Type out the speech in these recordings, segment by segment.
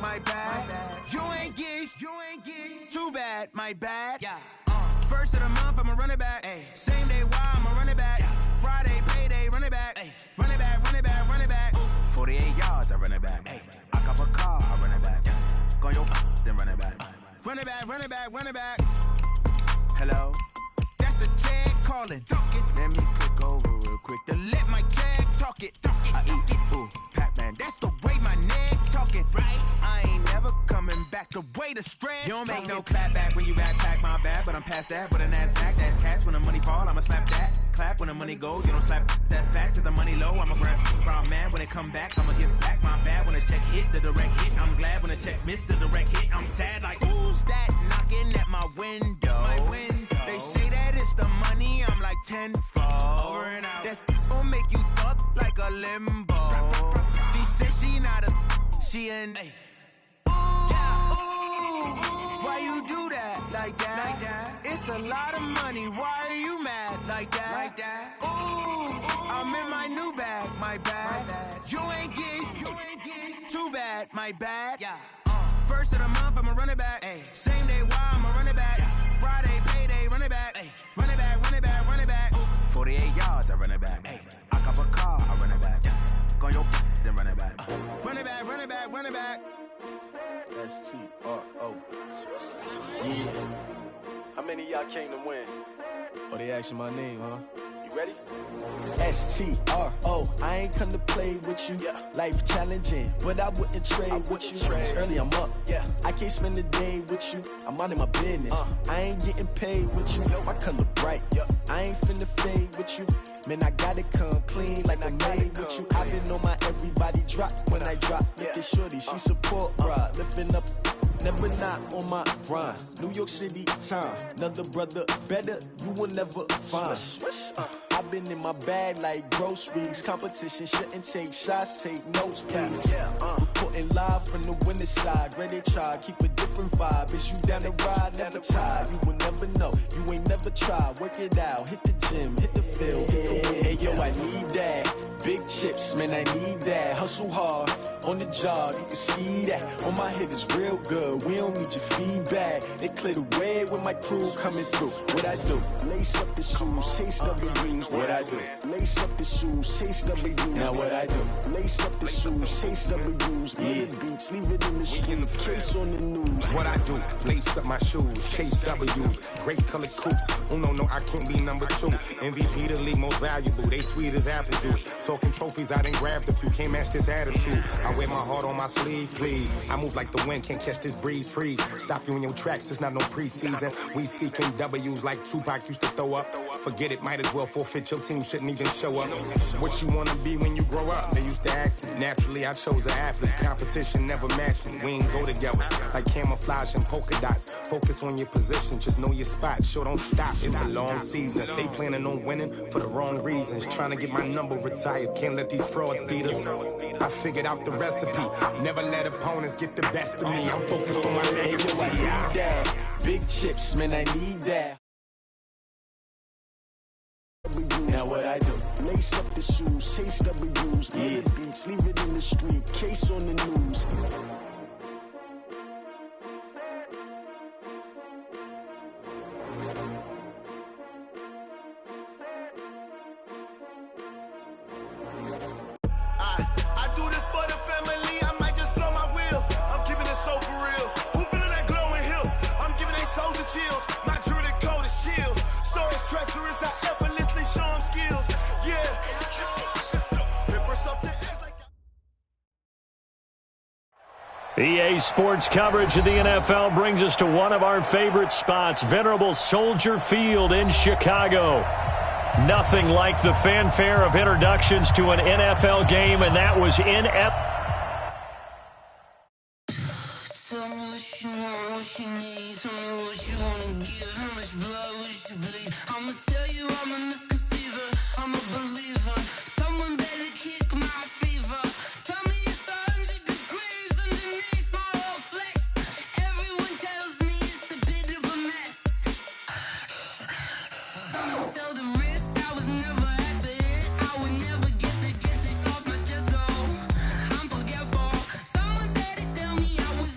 my bad. You ain't get, too bad, my bad. Yeah. First of the month, I'ma run it back. Ay. Same day, why I'ma run it back. Yeah. Friday, payday, run it back. Ay. Run it back, run it back, run it back. 48 yards, I run it back. Ay. I cop a car, I run it back. Yeah. Go yo, then run it back. Run it back, run it back, run it back. Hello? That's the jag calling. Let me click over real quick to let my jag talk it. I eat it, ooh, Pac-Man. That's the way my neck talking. Right? I ain't never coming back the way the stress. You don't make no clap back when you backpack, my bad, but I'm past that. But a NASDAQ, that's cash. When the money fall, I'ma slap that. Clap when the money go, you don't slap. That's facts. If the money low, I'ma grab brown man. When it come back, I'ma give back my bad. When the check hit, the direct hit. I'm glad when the check missed the direct hit. I'm sad like, who's that knocking at my window? They say that it's the money, I'm like tenfold. Over and out. That's gon' make you up like a limbo. She said she not a, she an. Why you do that like that? It's a lot of money. Why are you mad like that? Ooh, I'm in my new bag, my bad. You ain't get too bad, my bad. Yeah. First of the month, I'ma run it back. Ay. Same day, why I'ma run it back. Yeah. Friday, payday, run it back. Ay. Run it back, run it back, run it back. 48 yards, I run it back. Ay. I cop a car, I run it back. Yeah. Go yo, then run it back. Run it back, run it back, run it back. S-T-R-O. Yeah. How many of y'all came to win? Oh, they asking my name, huh? You ready? S-T-R-O. I ain't come to play with you. Yeah. Life challenging, but I wouldn't trade with you. It's early, I'm up. Yeah. I can't spend the day with you. I'm minding my business. I ain't getting paid with you. My color bright. I ain't finna fade with you. Man, I gotta come clean like I made with you. I've been on my everybody drop when I drop. Look at shorty, she support, bruh. Lifting up, never not on my grind. New York City time, another brother better, you will never find. I've been in my bag like groceries. Competition shouldn't take shots, take notes, please. Reporting live from the winning side. Ready to try, keep a different vibe. Is you down the ride, never tired. You will never know, you ain't never tried. Work it out, hit the gym, hit the field, hit the win. Hey yo, I need that. Big chips, man, I need that. Hustle hard, on the job, you can see that. On my hit is real good, we don't need your feedback. They clear the way with my crew coming through. What I do? Lace up the shoes, chase W's. What I do? Lace up the shoes, chase W's. Now what I do? Lace up the shoes, chase W's. Yeah. Beats, leave it in the street, case on the news. What I do? Lace up my shoes, chase W's. Great colored coops. Oh no, I can't be number 2. MVP the league most valuable. They sweet as apple juice. Talking trophies, I done grabbed a few. Can't match this attitude. I wear my heart on my sleeve, please. I move like the wind, can't catch this breeze, freeze. Stop you in your tracks, there's not no preseason. We seeking W's like Tupac used to throw up. Forget it, might as well forfeit. Your team shouldn't even show up. What you wanna be when you grow up? They used to ask me. Naturally, I chose an athlete. Competition never matched me. We ain't go together like camouflage and polka dots. Focus on your position, just know your spot. Sure, don't stop. It's a long season. They planning on winning for the wrong reasons. Trying to get my number retired. Can't let these frauds beat us. I figured out the recipe. Never let opponents get the best of me. I'm focused on my legacy. I need that. Big chips, man, I need that. Now what I do? Lace up the shoes, chase W's. Yeah. Beats, leave it in the street, case on the news. I do this for the family, I might just blow my wheel. I'm giving it so for real. Who feeling that glowing hill? I'm giving they soldier chills. My jewelry code is chill. Stories treacherous, I effortlessly show them skills. Yeah. EA Sports coverage of the NFL brings us to one of our favorite spots, venerable Soldier Field in Chicago. Nothing like the fanfare of introductions to an NFL game, and that was in Tell me what you want, what you need. Tell me what you want to give. How much blood would you bleed? I'ma tell you I'm a misconceiver. I'm a believer. Someone better kick my fever. Tell me it's 100 degrees underneath my whole flesh. Everyone tells me it's a bit of a mess. I'ma tell the risk I was never at the end. I would never get it off my chest, though. I'm forgetful. Someone better tell me I would.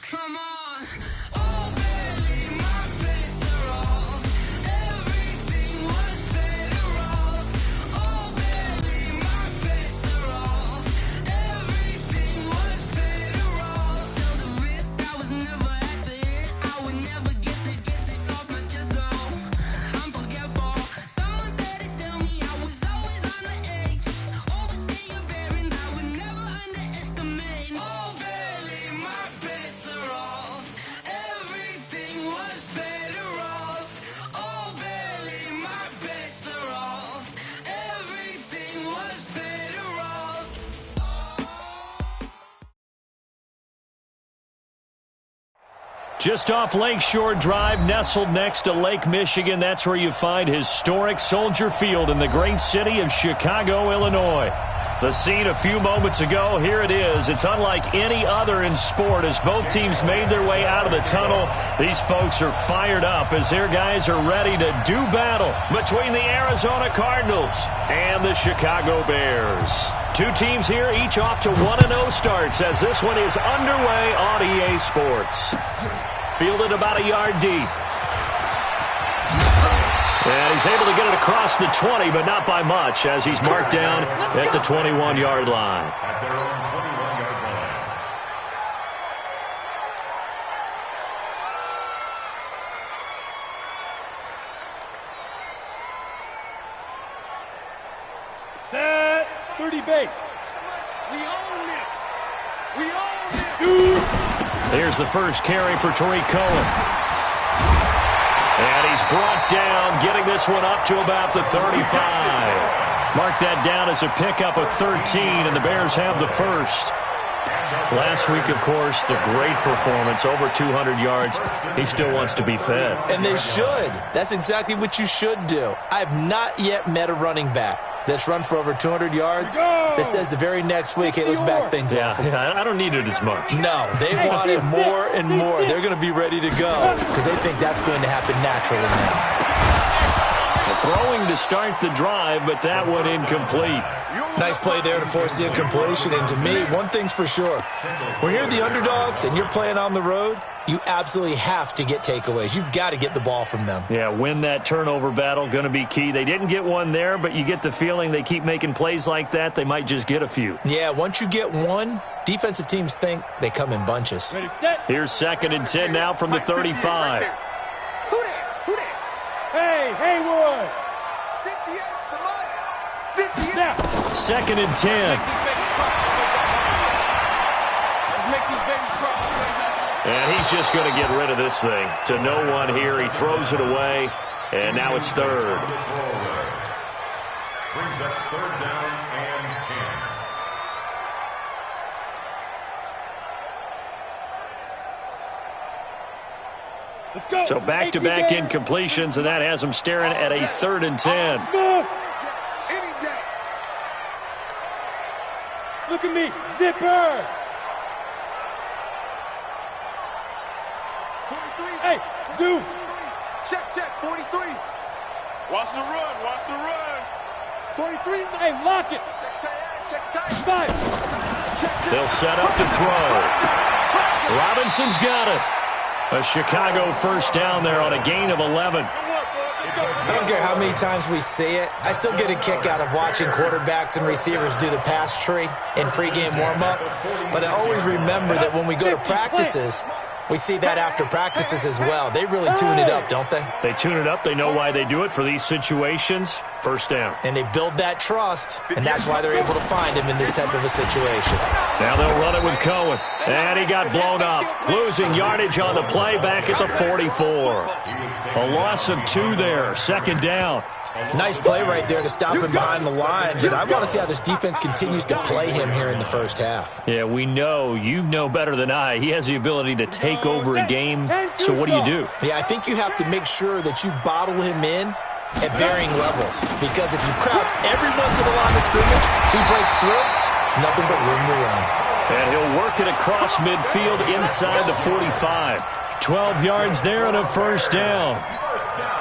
Come on. Oh, barely, my bets are off. Everything was better off. Oh, barely, my bets are off. Everything was better off. Till the wrist, I was never at the hit. I would never get this off my chest, though. I'm forgetful. Someone better tell me I was always on the edge. Overstay your bearings, I would never underestimate. Oh, barely, my bets are off. Everything was better off. Oh, barely, my bets are off. Everything was better off. Just off Lakeshore Drive, nestled next to Lake Michigan, that's where you find historic Soldier Field in the great city of Chicago, Illinois. The scene a few moments ago, here it is. It's unlike any other in sport as both teams made their way out of the tunnel. These folks are fired up as their guys are ready to do battle between the Arizona Cardinals and the Chicago Bears. Two teams here, each off to 1-0 starts as this one is underway on EA Sports. Fielded about a yard deep. And he's able to get it across the 20, but not by much as he's marked down at the 21-yard line. At their own 21-yard line. Set 30 base. We own it. We own it. Here's the first carry for Tariq Cohen. And he's brought down, getting this one up to about the 35. Mark that down as a pickup of 13, and the Bears have the first. Last week, of course, the great performance, over 200 yards. He still wants to be fed. And they should. That's exactly what you should do. I have not yet met a running back that's run for over 200 yards that says the very next week, hey, let's back things up. Yeah, I don't need it as much. No, they want it more and more. They're going to be ready to go because they think that's going to happen naturally now. Throwing to start the drive, but that one incomplete. Nice play there to force the incompletion. And to me, one thing's for sure. When you're the underdogs and you're playing on the road, you absolutely have to get takeaways. You've got to get the ball from them. Yeah, win that turnover battle, going to be key. They didn't get one there, but you get the feeling they keep making plays like that, they might just get a few. Yeah, once you get one, defensive teams think they come in bunches. Ready, set. Here's 2nd and 10 now from the 35. Who that? Hey, Haywood. 58, 58. Now. 2nd and 10. Let's make these babies cry. And he's just going to get rid of this thing. To no one here. He throws it away, and now it's 3rd. Brings up 3rd down and 10. Let's go. So back-to-back incompletions, and that has him staring at a 3rd and 10. Look at me, zipper. 43. Hey, zoom. Check, 43. Watch the run. 43. Hey, lock it. Check. 5. They'll set up to throw. Robinson's got it. A Chicago first down there on a gain of 11. I don't care how many times we see it. I still get a kick out of watching quarterbacks and receivers do the pass tree in pregame warm-up. But I always remember that when we go to practices, we see that after practices as well. They really tune it up, don't they? They tune it up. They know why they do it for these situations. First down. And they build that trust, and that's why they're able to find him in this type of a situation. Now they'll run it with Cohen. And he got blown up. Losing yardage on the play back at the 44. A loss of 2 there. 2nd down. Nice play right there to stop him behind the line, but I want to see how this defense continues to play him here in the first half. Yeah, we know. You know better than I. He has the ability to take over a game. So what do? Yeah, I think you have to make sure that you bottle him in at varying levels, because if you crowd everyone to the line of scrimmage, if he breaks through, it's nothing but room to run. And he'll work it across midfield inside the 45. 12 yards there and a first down.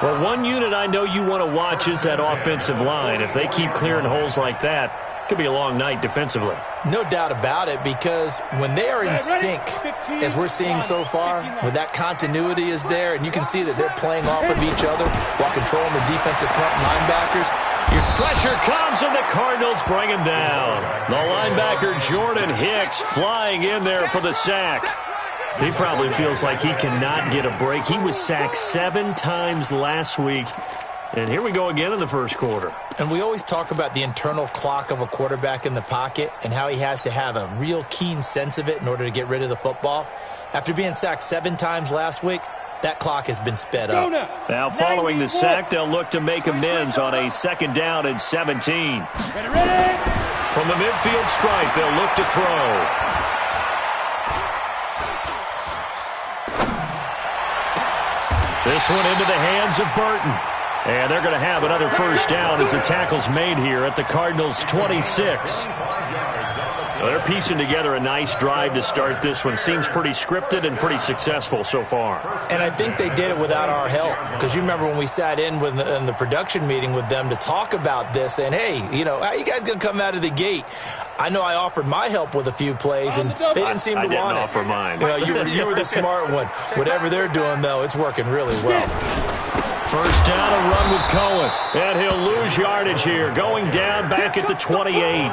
Well, one unit I know you want to watch is that offensive line. If they keep clearing holes like that, Could be a long night defensively. No doubt about it, because when they are in sync, as we're seeing so far, when that continuity is there, and you can see that they're playing off of each other while controlling the defensive front linebackers. Your pressure comes, and the Cardinals bring him down. The linebacker, Jordan Hicks, flying in there for the sack. He probably feels like he cannot get a break. He was sacked 7 times last week. And here we go again in the first quarter. And we always talk about the internal clock of a quarterback in the pocket and how he has to have a real keen sense of it in order to get rid of the football. After being sacked 7 times last week, that clock has been sped up. Now following the sack, they'll look to make amends on a 2nd down and 17. From the midfield stripe, they'll look to throw. This one into the hands of Burton. And they're going to have another first down as the tackle's made here at the Cardinals' 26. Well, they're piecing together a nice drive to start this one. Seems pretty scripted and pretty successful so far. And I think they did it without our help. Because you remember when we sat in the production meeting with them to talk about this, and, hey, how are you guys going to come out of the gate? I know I offered my help with a few plays, and they didn't seem to want it. I didn't offer mine. You were the smart one. Whatever they're doing, though, it's working really well. First down, a run with Cohen. And he'll lose yardage here, going down back at the 28.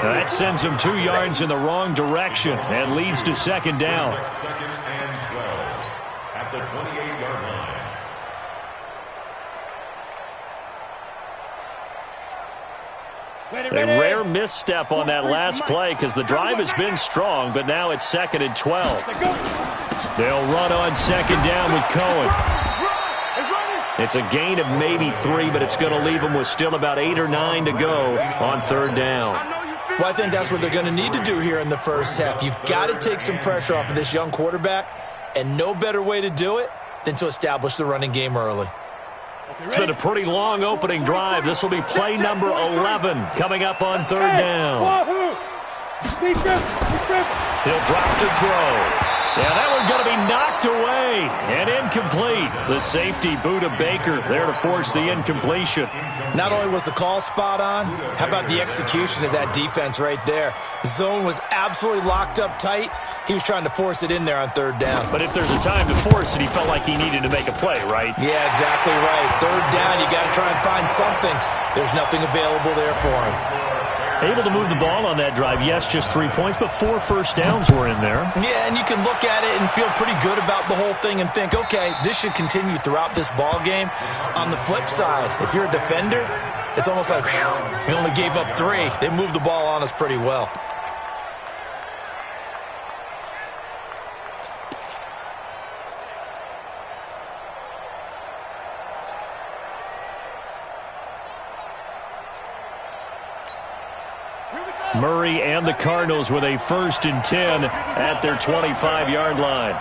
That sends him 2 yards in the wrong direction and leads to 2nd down. 2nd and 12 at the 28-yard line. A rare misstep on that last play because the drive has been strong, but now it's 2nd and 12. They'll run on 2nd down with Cohen. It's a gain of maybe 3, but it's going to leave them with still about 8 or 9 to go on 3rd down. Well, I think that's what they're going to need to do here in the first half. You've got to take some pressure off of this young quarterback, and no better way to do it than to establish the running game early. It's been a pretty long opening drive. This will be play number 11 coming up on 3rd down. He'll drop to throw. Yeah, that one's going to be knocked away and incomplete. The safety, Buda Baker, there to force the incompletion. Not only was the call spot on, how about the execution of that defense right there? Zone was absolutely locked up tight. He was trying to force it in there on 3rd down. But if there's a time to force it, he felt like he needed to make a play, right? Yeah, exactly right. 3rd down, you got to try and find something. There's nothing available there for him. Able to move the ball on that drive. Yes, just 3 points, but 4 first downs were in there. Yeah, and you can look at it and feel pretty good about the whole thing and think, okay, this should continue throughout this ball game. On the flip side, if you're a defender, it's almost like, whew, we only gave up 3. They moved the ball on us pretty well. Murray and the Cardinals with a 1st and 10 at their 25-yard line.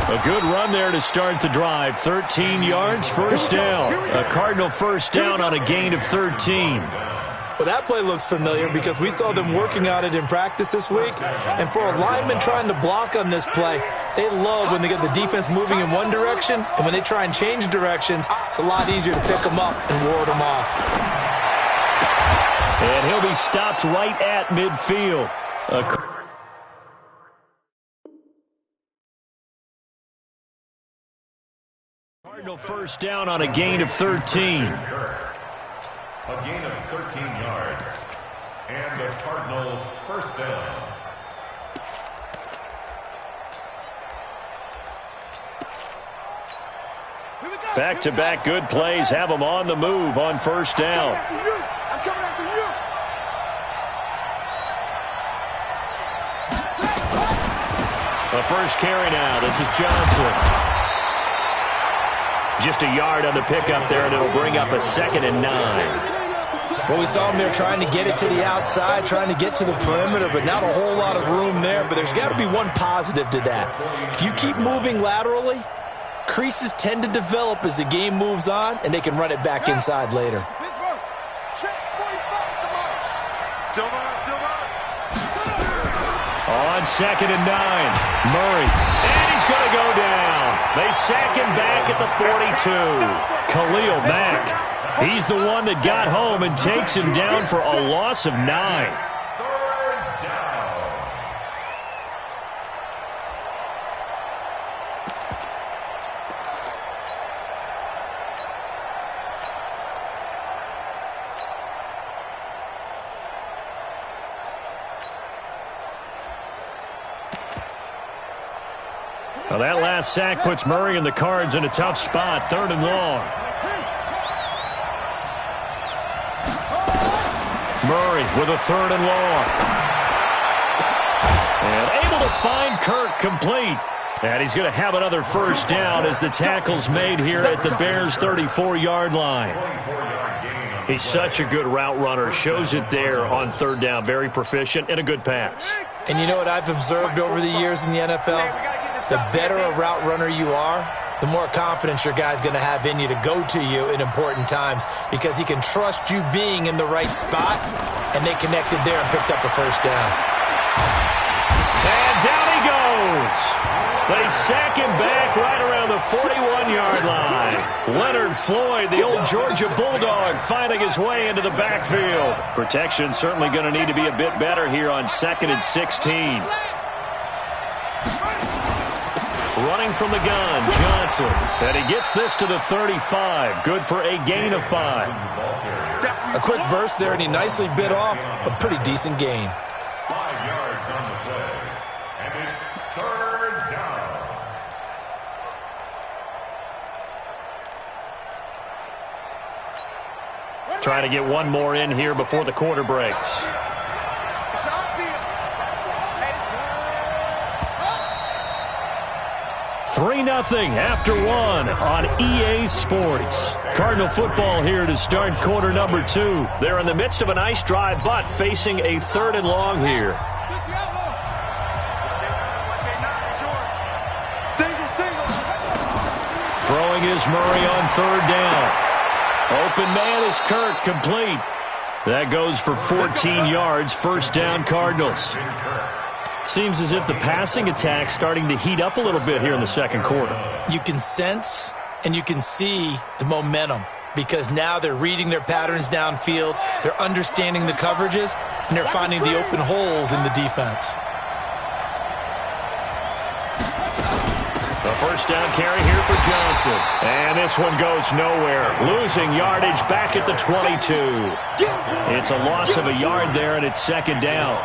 A good run there to start the drive. 13 yards, first down. A Cardinal first down on a gain of 13. Well, that play looks familiar because we saw them working on it in practice this week. And for a lineman trying to block on this play, they love when they get the defense moving in one direction, and when they try and change directions, it's a lot easier to pick them up and ward them off. And he'll be stopped right at midfield. Cardinal first down on a gain of 13. A gain of 13 yards. And the Cardinal first down. Back-to-back good plays have them on the move on first down. I'm coming after you. The first carry now. This is Johnson. Just a yard on the pickup there, and it'll bring up a 2nd and 9. Well, we saw him there trying to get it to the outside, trying to get to the perimeter, but not a whole lot of room there. But there's got to be one positive to that. If you keep moving laterally, creases tend to develop as the game moves on, and they can run it back inside later. On 2nd and 9. Murray, and he's going to go down. They sack him back at the 42. Khalil Mack, he's the one that got home and takes him down for a loss of 9. Well, that last sack puts Murray and the Cards in a tough spot, 3rd and long. Murray with a 3rd and long. And able to find Kirk complete. And he's going to have another first down as the tackle's made here at the Bears' 34-yard line. He's such a good route runner. Shows it there on 3rd down. Very proficient and a good pass. And you know what I've observed over the years in the NFL? The better a route runner you are, the more confidence your guy's going to have in you to go to you in important times because he can trust you being in the right spot, and they connected there and picked up a first down. And down he goes. They sack him back right around the 41-yard line. Leonard Floyd, the old Georgia Bulldog, finding his way into the backfield. Protection certainly going to need to be a bit better here on 2nd and 16. Running from the gun, Johnson. And he gets this to the 35. Good for a gain of 5. A quick burst there, and he nicely bit off a pretty decent gain. 5 yards on the play. And it's 3rd down. Trying to get one more in here before the quarter breaks. 3-0 after 1 on EA Sports. Cardinal football here to start quarter number 2. They're in the midst of a nice drive, but facing a 3rd and long here. Throwing is Murray on 3rd down. Open man is Kirk, complete. That goes for 14 yards, first down Cardinals. Seems as if the passing attack's starting to heat up a little bit here in the second quarter. You can sense and you can see the momentum because now they're reading their patterns downfield, they're understanding the coverages, and they're finding the open holes in the defense. The first down carry here for Johnson. And this one goes nowhere. Losing yardage back at the 22. It's a loss of a yard there, and it's 2nd down.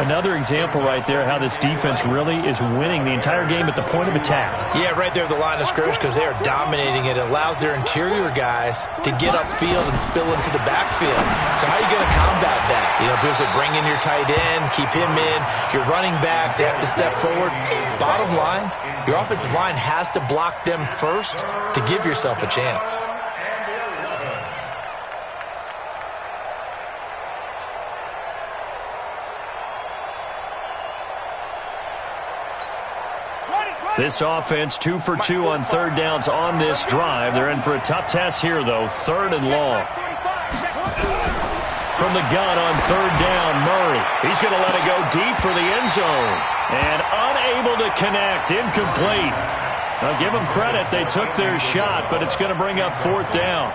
Another example right there how this defense really is winning the entire game at the point of attack. Yeah, right there at the line of scrimmage because they are dominating it. It allows their interior guys to get upfield and spill into the backfield. So how are you going to combat that? You know, because they bring in your tight end, keep him in. Your running backs, they have to step forward. Bottom line, your offensive line has to block them first to give yourself a chance. This offense 2 for 2 on 3rd downs on this drive. They're in for a tough test here, though. 3rd and long. From the gun on 3rd down, Murray. He's going to let it go deep for the end zone. And unable to connect. Incomplete. Now, give them credit. They took their shot, but it's going to bring up 4th down.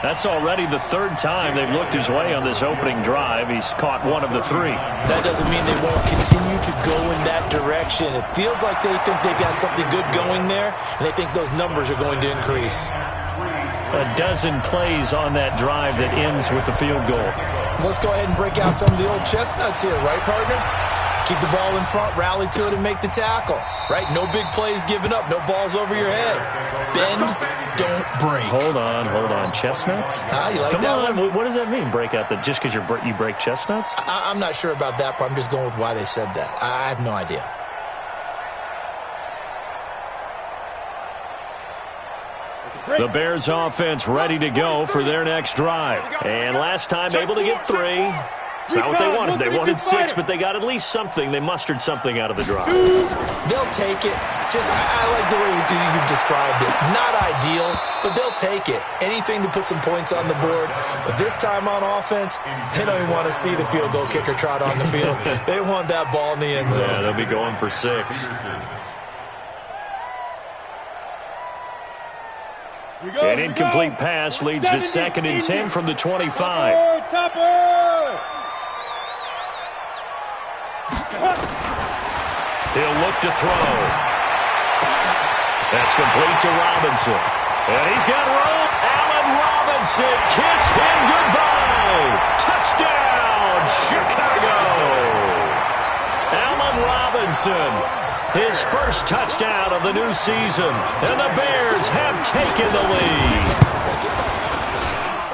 That's already the 3rd time they've looked his way on this opening drive. He's caught 1 of the 3. That doesn't mean they won't continue to go in that direction. It feels like they think they've got something good going there, and they think those numbers are going to increase. A dozen plays on that drive that ends with the field goal. Let's go ahead and break out some of the old chestnuts here, right, partner? Keep the ball in front, rally to it, and make the tackle. Right? No big plays given up. No balls over your head. Bend, don't break. Hold on. Chestnuts? You like Come that on. one? What does that mean, break out? Just because you break chestnuts? I'm not sure about that, but I'm just going with why they said that. I have no idea. The Bears offense ready to go for their next drive. And last time able to get 3. It's not what they wanted. They wanted 6, but they got at least something. They mustered something out of the drive. They'll take it. I like the way you described it. Not ideal, but they'll take it. Anything to put some points on the board. But this time on offense, they don't even want to see the field goal kicker trot on the field. They want that ball in the end zone. Yeah, they'll be going for 6. An incomplete pass leads to 2nd and 10 from the 25. He'll look to throw. That's complete to Robinson. And he's got room. Allen Robinson, kiss him goodbye. Touchdown, Chicago. Allen Robinson, his first touchdown of the new season. And the Bears have taken the lead.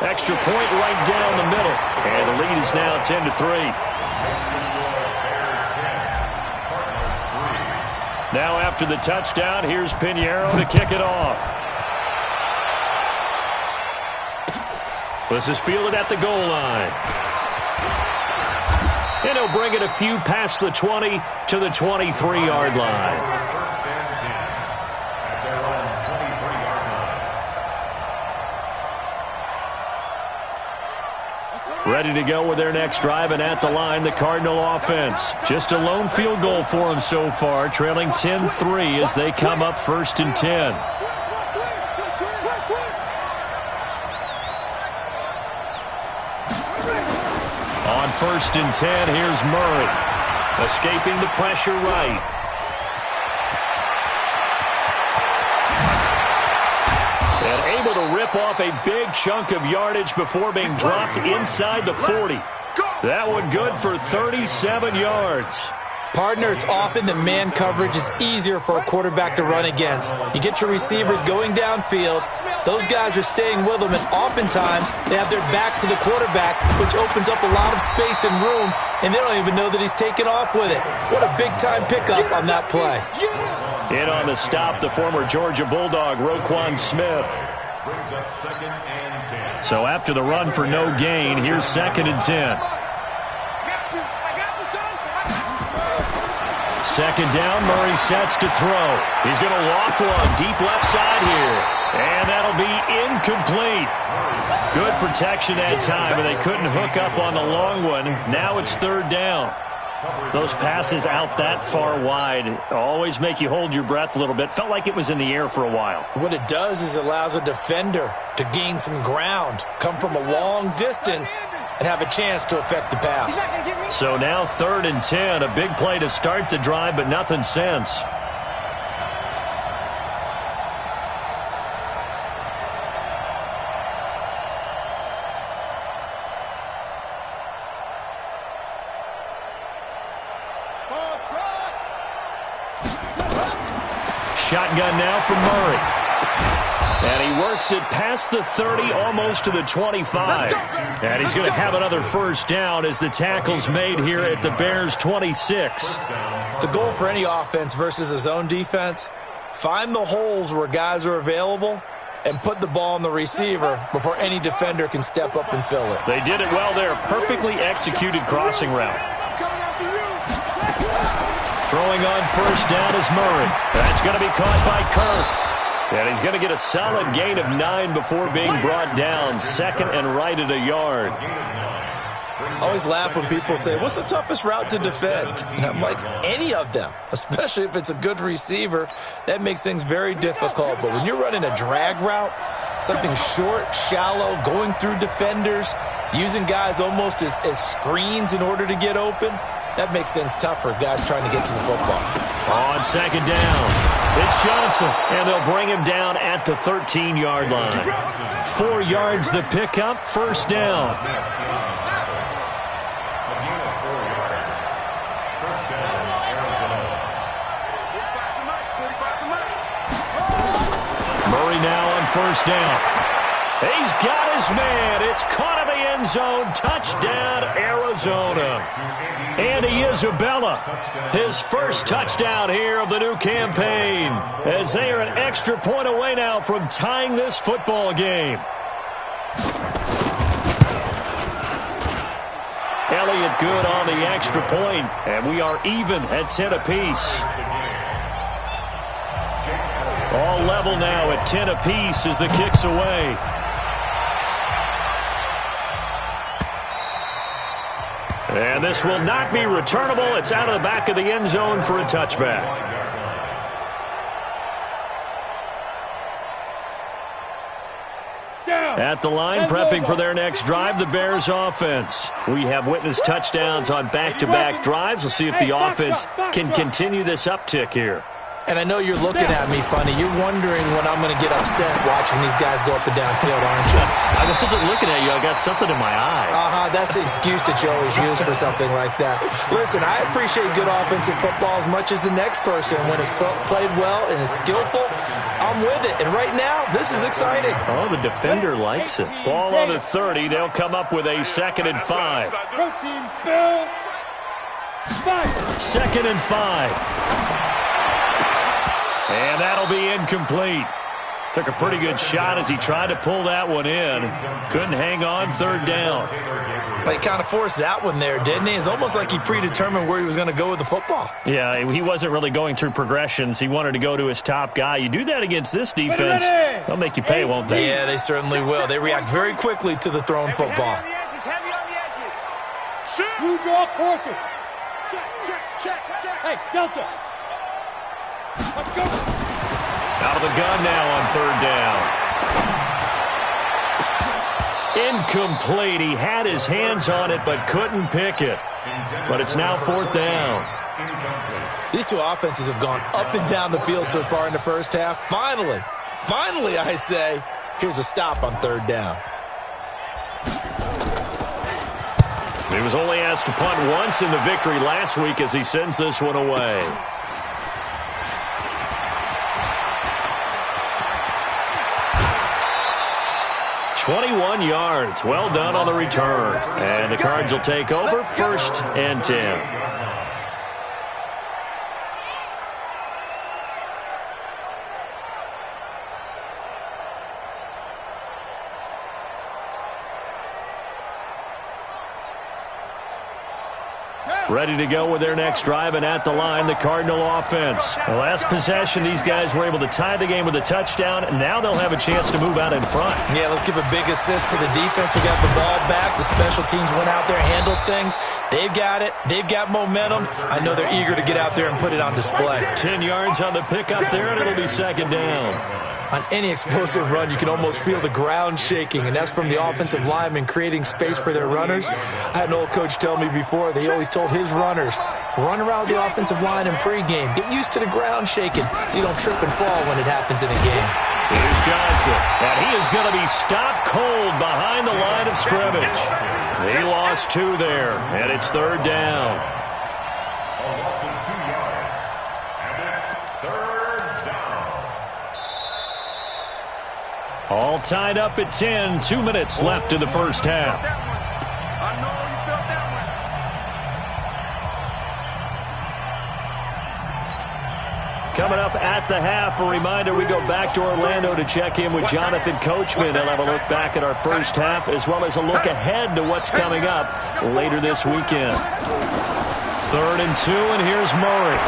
Extra point right down the middle. And the lead is now 10-3. Now after the touchdown, here's Pinheiro to kick it off. This is fielded at the goal line. And he'll bring it a few past the 20 to the 23-yard line. Ready to go with their next drive, and at the line, the Cardinal offense. Just a lone field goal for them so far, trailing 10-3 as they come up 1st and 10. On 1st and 10, here's Murray, escaping the pressure right. And able to rip off a big chunk of yardage before being dropped inside the 40. That one good for 37 yards. Partner, it's often that man coverage is easier for a quarterback to run against. You get your receivers going downfield. Those guys are staying with them, and oftentimes they have their back to the quarterback, which opens up a lot of space and room, and they don't even know that he's taken off with it. What a big-time pickup on that play. In on the stop, the former Georgia Bulldog, Roquan Smith. So after the run for no gain, here's 2nd and 10. 2nd down, Murray sets to throw. He's going to loft one deep left side here. And that'll be incomplete. Good protection that time, but they couldn't hook up on the long one. Now it's 3rd down. Those passes out that far wide always make you hold your breath a little bit. Felt like it was in the air for a while. What it does is it allows a defender to gain some ground, come from a long distance, and have a chance to affect the pass. So now 3rd and 10, a big play to start the drive, but nothing since. Shotgun now from Murray. And he works it past the 30, almost to the 25. And he's going to have another 1st down as the tackle's made here at the Bears' 26. The goal for any offense versus a zone defense, find the holes where guys are available and put the ball on the receiver before any defender can step up and fill it. They did it well there. Perfectly executed crossing route. Throwing on 1st down is Murray. That's going to be caught by Kirk. And he's going to get a solid gain of 9 before being brought down. 2nd and right at a yard. I always laugh when people say, what's the toughest route to defend? And I'm like, any of them, especially if it's a good receiver. That makes things very difficult. But when you're running a drag route, something short, shallow, going through defenders, using guys almost as screens in order to get open, that makes things tough for guys trying to get to the football. On 2nd down, it's Johnson, and they'll bring him down at the 13-yard line. 4 yards the pickup, 1st down. Murray now on 1st down. He's got his man. It's caught in the end zone. Touchdown, Arizona. Andy Isabella, his first touchdown here of the new campaign, as they are an extra point away now from tying this football game. Elliott good on the extra point, and we are even at 10 apiece. All level now at 10 apiece as the kick's away. And this will not be returnable. It's out of the back of the end zone for a touchback. At the line, prepping for their next drive, the Bears offense. We have witnessed touchdowns on back-to-back drives. We'll see if the offense can continue this uptick here. And I know you're looking at me funny. You're wondering when I'm going to get upset watching these guys go up and down field, aren't you? I wasn't looking at you. I got something in my eye. That's the excuse that you always use for something like that. Listen, I appreciate good offensive football as much as the next person. When it's played well and is skillful, I'm with it. And right now, this is exciting. Oh, the defender likes it. Ball on the 30. They'll come up with a 2nd and 5. Protein spill. 2nd and 5. And that'll be incomplete. Took a pretty good shot as he tried to pull that one in. Couldn't hang on, 3rd down. But he kind of forced that one there, didn't he? It's almost like he predetermined where he was going to go with the football. Yeah, he wasn't really going through progressions. He wanted to go to his top guy. You do that against this defense, they'll make you pay, won't they? Yeah, they certainly will. They react very quickly to the thrown football. Heavy on the edges. You draw quarter. Check. Hey, Delta. Let's go. Out of the gun now on 3rd down. Incomplete. He had his hands on it but couldn't pick it. But it's now 4th down. These two offenses have gone up and down the field so far in the first half. Finally, I say, here's a stop on 3rd down. He was only asked to punt once in the victory last week as he sends this one away. 21 yards. Well done on the return. And the Cards will take over 1st and 10. Ready to go with their next drive, and at the line, the Cardinal offense. The last possession, these guys were able to tie the game with a touchdown, and now they'll have a chance to move out in front. Yeah, let's give a big assist to the defense who got the ball back. The special teams went out there, handled things. They've got it. They've got momentum. I know they're eager to get out there and put it on display. 10 yards on the pickup there, and it'll be 2nd down. On any explosive run, you can almost feel the ground shaking, and that's from the offensive linemen creating space for their runners. I had an old coach tell me before, they always told his runners, run around the offensive line in pregame. Get used to the ground shaking so you don't trip and fall when it happens in a game. Here's Johnson, and he is going to be stopped cold behind the line of scrimmage. He lost 2 there, and it's 3rd down. A loss of 2 yards, and it's 3rd down. All tied up at 10. 2 minutes left in the first half. I know you felt that one. Coming up at the half, a reminder, we go back to Orlando to check in with Jonathan Coachman. They'll have a look back at our first half as well as a look ahead to what's coming up later this weekend. 3rd and 2, and here's Murray.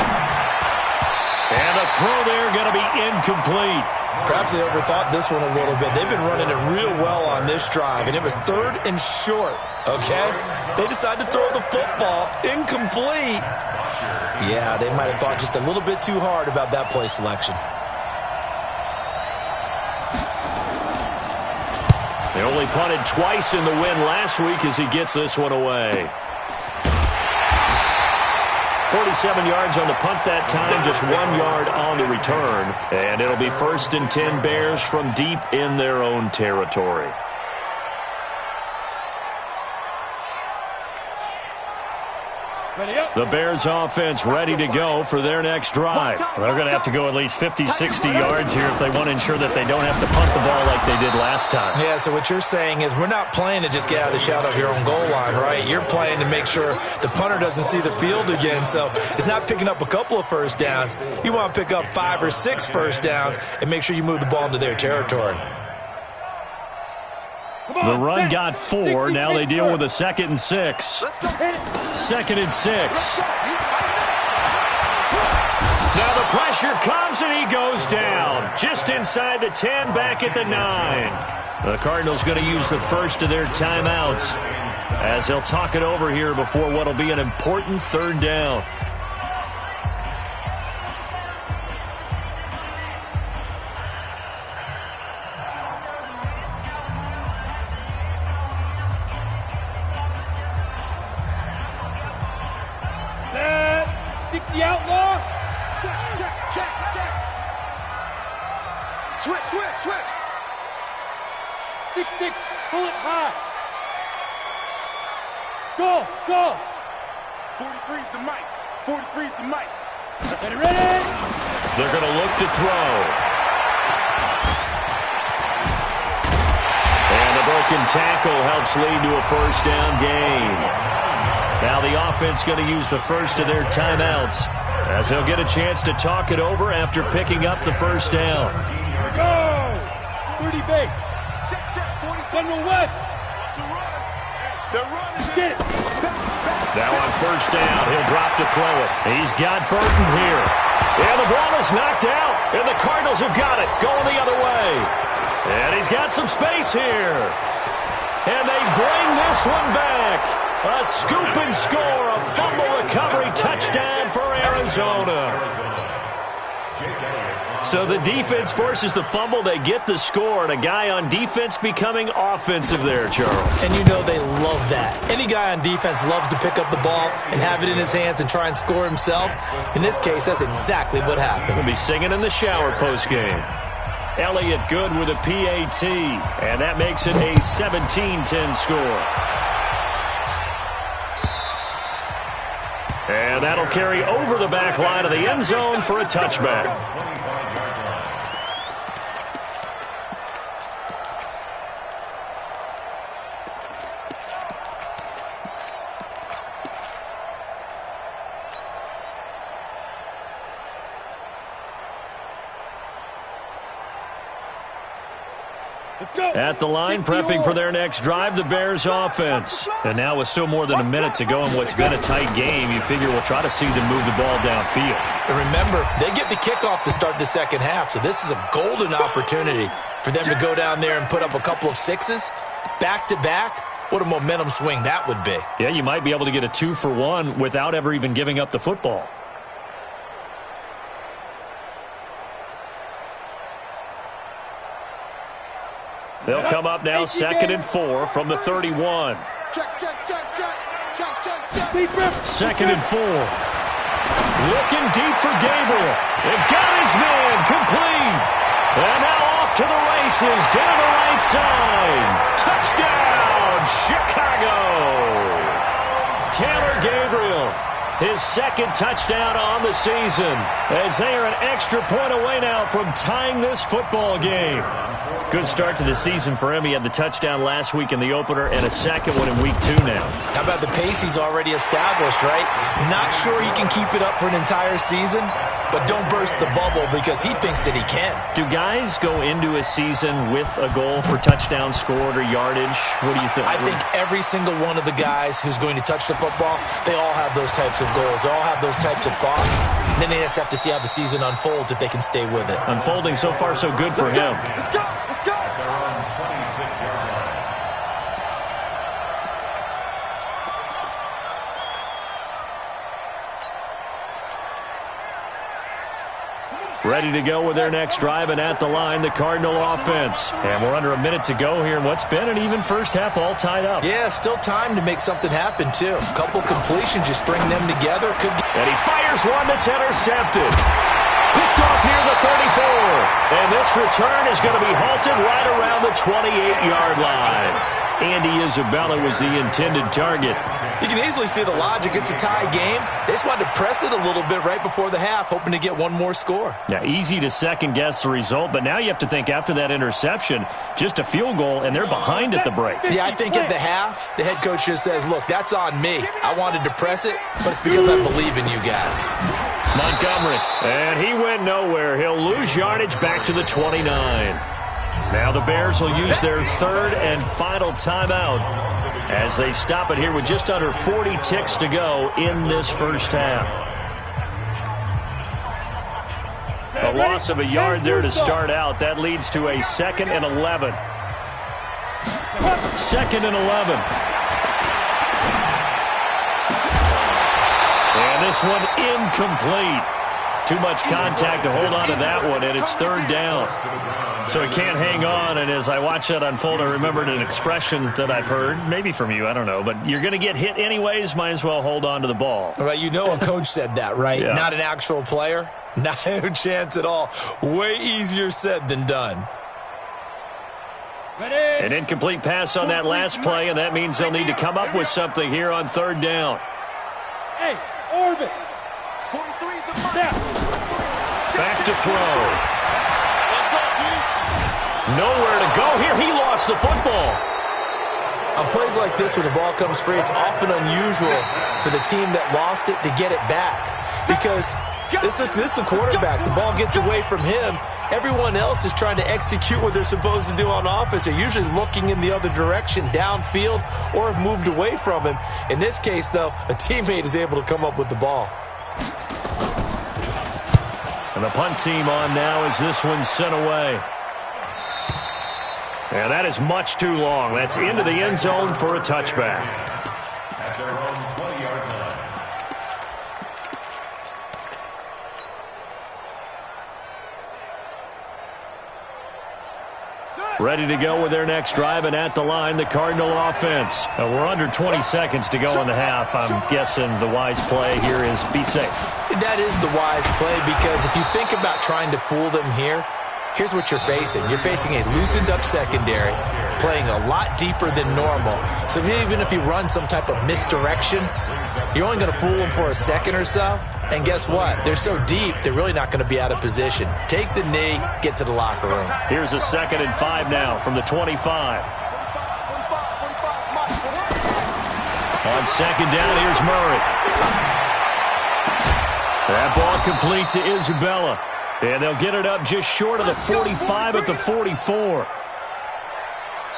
And the throw there going to be incomplete. Perhaps they overthought this one a little bit. They've been running it real well on this drive, and it was 3rd and short, okay? They decided to throw the football incomplete. Yeah, they might have thought just a little bit too hard about that play selection. They only punted twice in the win last week as he gets this one away. 47 yards on the punt that time, just 1 yard on the return. And it'll be 1st and 10 Bears from deep in their own territory. The Bears offense ready to go for their next drive. They're going to have to go at least 50, 60 yards here if they want to ensure that they don't have to punt the ball like they did last time. Yeah, so what you're saying is we're not playing to just get out of the shadow of your own goal line, right? You're playing to make sure the punter doesn't see the field again. So it's not picking up a couple of first downs. You want to pick up 5 or 6 first downs and make sure you move the ball into their territory. The run got 4. Now they deal with a 2nd and 6. 2nd and 6. Now the pressure comes and he goes down. Just inside the 10, back at the 9. The Cardinals going to use the first of their timeouts as they'll talk it over here before what will be an important third down. The outlaw. Check. Switch. 6-6, pull it high. Go. 43's the mic. 43's the mic. Ready? They're going to look to throw. And the broken tackle helps lead to a first down gain. Now the offense going to use the first of their timeouts as they'll get a chance to talk it over after picking up the first down. Go! 30 base. Check. 40 General West. They're running. Get it. Now on first down, he'll drop to throw it. He's got Burton here. And the ball is knocked out. And the Cardinals have got it. Going the other way. And he's got some space here. And they bring this one back. A scoop and score, a fumble recovery touchdown for Arizona. So the defense forces the fumble, they get the score, and a guy on defense becoming offensive there, Charles. And you know they love that. Any guy on defense loves to pick up the ball and have it in his hands and try and score himself. In this case, that's exactly what happened. He'll be singing in the shower postgame. Elliott good with a PAT, and that makes it a 17-10 score. And that'll carry over the back line of the end zone for a touchback. At the line, prepping for their next drive, the Bears offense. And now with still more than a minute to go in what's been a tight game, you figure we'll try to see them move the ball downfield. And remember, they get the kickoff to start the second half, so this is a golden opportunity for them to go down there and put up a couple of sixes back-to-back. What a momentum swing that would be. Yeah, you might be able to get a 2-for-1 without ever even giving up the football. They'll come up now 2nd and 4 from the 31. Check. 2nd and 4. Looking deep for Gabriel. They've got his man complete. And now off to the races down the right side. Touchdown, Chicago. Taylor Gabriel, his second touchdown on the season, as they are an extra point away now from tying this football game. Good start to the season for him. He had the touchdown last week in the opener and a second one in week 2 now. How about the pace he's already established, right? Not sure he can keep it up for an entire season, but don't burst the bubble because he thinks that he can. Do guys go into a season with a goal for touchdown scored or yardage? What do you think? I think every single one of the guys who's going to touch the football, they all have those types of goals. They all have those types of thoughts. And then they just have to see how the season unfolds if they can stay with it. Unfolding so far so good for him. Let's go. Ready to go with their next drive, and at the line, the Cardinal offense. And we're under a minute to go here in what's been an even first half, all tied up. Yeah, still time to make something happen, too. A couple completions, you string them together. And he fires one that's intercepted. Picked off near the 34. And this return is going to be halted right around the 28-yard line. Andy Isabella was the intended target. You can easily see the logic. It's a tie game. They just wanted to press it a little bit right before the half, hoping to get one more score. Now, easy to second-guess the result, but now you have to think after that interception, just a field goal, and they're behind at the break. Yeah, I think at the half, the head coach just says, look, that's on me. I wanted to press it, but it's because I believe in you guys. Montgomery, and he went nowhere. He'll lose yardage back to the 29. Now the Bears will use their third and final timeout as they stop it here with just under 40 ticks to go in this first half. A loss of a yard there to start out. That leads to a 2nd and 11. 2nd and 11. And this one incomplete. Too much contact to hold on to that one, and it's 3rd down. So he can't hang on, and as I watch that unfold, I remembered an expression that I've heard, maybe from you, I don't know, but you're going to get hit anyways, might as well hold on to the ball. Well, you know a coach said that, right? Yeah. Not an actual player. No chance at all. Way easier said than done. An incomplete pass on that last play, and that means they'll need to come up with something here on 3rd down. Hey, orbit. Back to throw. Nowhere to go here. He lost the football. On plays like this, when the ball comes free, it's often unusual for the team that lost it to get it back. Because this is the quarterback. The ball gets away from him. Everyone else is trying to execute what they're supposed to do on offense. They're usually looking in the other direction, downfield, or have moved away from him. In this case, though, a teammate is able to come up with the ball. And the punt team on now as this one's sent away. And that is much too long. That's into the end zone for a touchback. At their own 20-yard line. Ready to go with their next drive, and at the line, the Cardinal offense. We're under 20 seconds to go in the half. I'm guessing the wise play here is be safe. That is the wise play, because if you think about trying to fool them here, here's what you're facing. You're facing a loosened-up secondary, playing a lot deeper than normal. So even if you run some type of misdirection, you're only going to fool them for a second or so. And guess what? They're so deep, they're really not going to be out of position. Take the knee, get to the locker room. Here's a 2nd and 5 now from the 25. On 2nd down, here's Murray. That ball complete to Isabella. And they'll get it up just short of the 45 at the 44.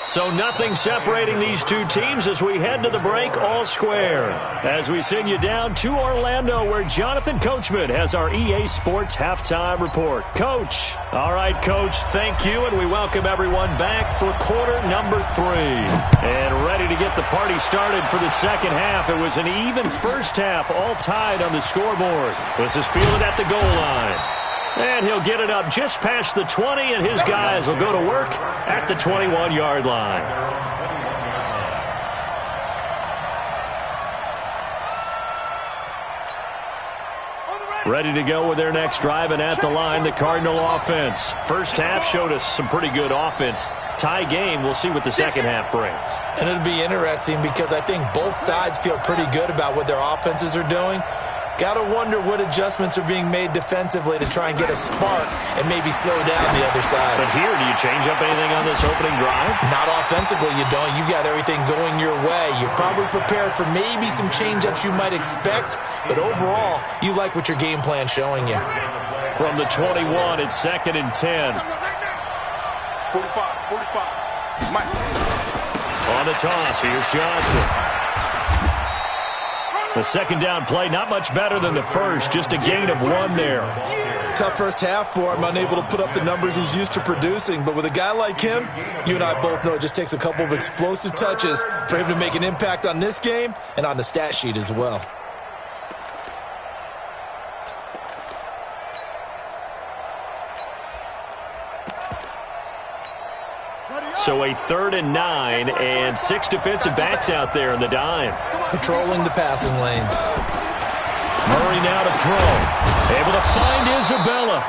So nothing separating these two teams as we head to the break, all square. As we send you down to Orlando, where Jonathan Coachman has our EA Sports Halftime Report. Coach. All right, Coach, thank you, and we welcome everyone back for quarter number 3. And ready to get the party started for the second half. It was an even first half, all tied on the scoreboard. This is fielded at the goal line. And he'll get it up just past the 20, and his guys will go to work at the 21-yard line. Ready to go with their next drive, and at the line, the Cardinal offense. First half showed us some pretty good offense. Tie game, we'll see what the second half brings. And it'll be interesting because I think both sides feel pretty good about what their offenses are doing. Got to wonder what adjustments are being made defensively to try and get a spark and maybe slow down the other side. But here, do you change up anything on this opening drive? Not offensively, you don't. You've got everything going your way. You've probably prepared for maybe some change-ups you might expect, but overall, you like what your game plan's showing you. From the 21, it's 2nd and 10. 45. Mike. On the toss, here's Johnson. The second down play, not much better than the first, just a gain of 1 there. Tough first half for him, unable to put up the numbers he's used to producing. But with a guy like him, you and I both know it just takes a couple of explosive touches for him to make an impact on this game and on the stat sheet as well. So a 3rd and 9, and 6 defensive backs out there in the dime. Patrolling the passing lanes. Murray now to throw. Able to find Isabella.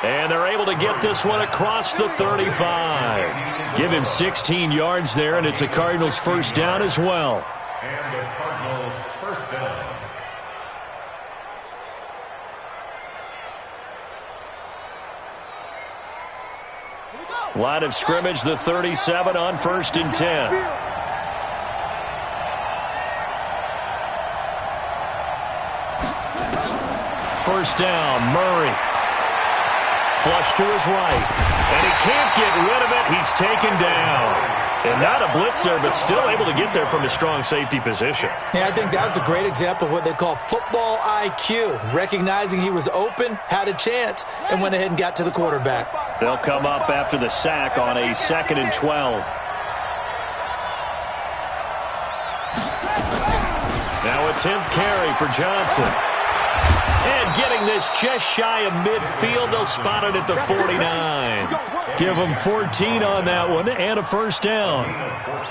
And they're able to get this one across the 35. Give him 16 yards there, and it's a Cardinals first down as well. And the Cardinals first down. Line of scrimmage, the 37 on 1st and 10. First down, Murray. Flush to his right. And he can't get rid of it. He's taken down. And not a blitzer, but still able to get there from a strong safety position. Yeah, I think that was a great example of what they call football IQ. Recognizing he was open, had a chance, and went ahead and got to the quarterback. They'll come up after the sack on a 2nd and 12. Now a 10th carry for Johnson. And getting this just shy of midfield, they'll spot it at the 49. Give them 14 on that one and a first down.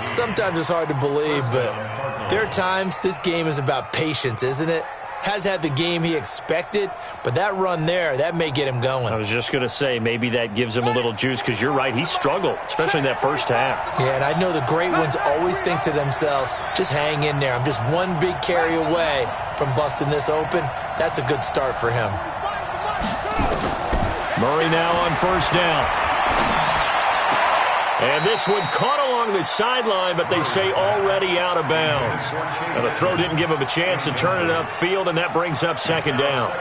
Sometimes it's hard to believe, but there are times this game is about patience, isn't it? Has had the game he expected, but that run there, that may get him going. I was just going to say, maybe that gives him a little juice, because you're right, he struggled, especially in that first half. Yeah, and I know the great ones always think to themselves, just hang in there. I'm just one big carry away from busting this open. That's a good start for him. Murray now on first down. And this one caught along the sideline, but they say already out of bounds. Now the throw didn't give him a chance to turn it upfield, and that brings up 2nd down.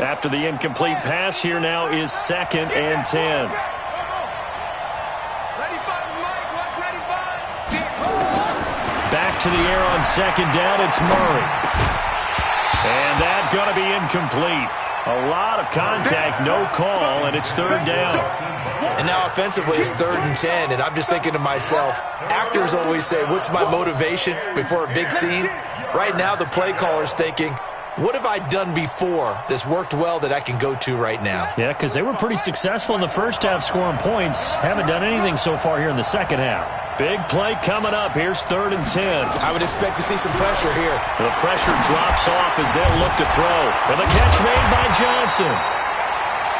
After the incomplete pass, here now is 2nd and 10. Back to the air on 2nd down, it's Murray. And that's going to be incomplete. A lot of contact, no call, and it's 3rd down. And now offensively, it's 3rd and 10, and I'm just thinking to myself, actors always say, what's my motivation before a big scene? Right now, the play caller's thinking, what have I done before that's worked well that I can go to right now? Yeah, because they were pretty successful in the first half scoring points. Haven't done anything so far here in the second half. Big play coming up. Here's 3rd and 10. I would expect to see some pressure here. The pressure drops off as they'll look to throw. And the catch made by Johnson.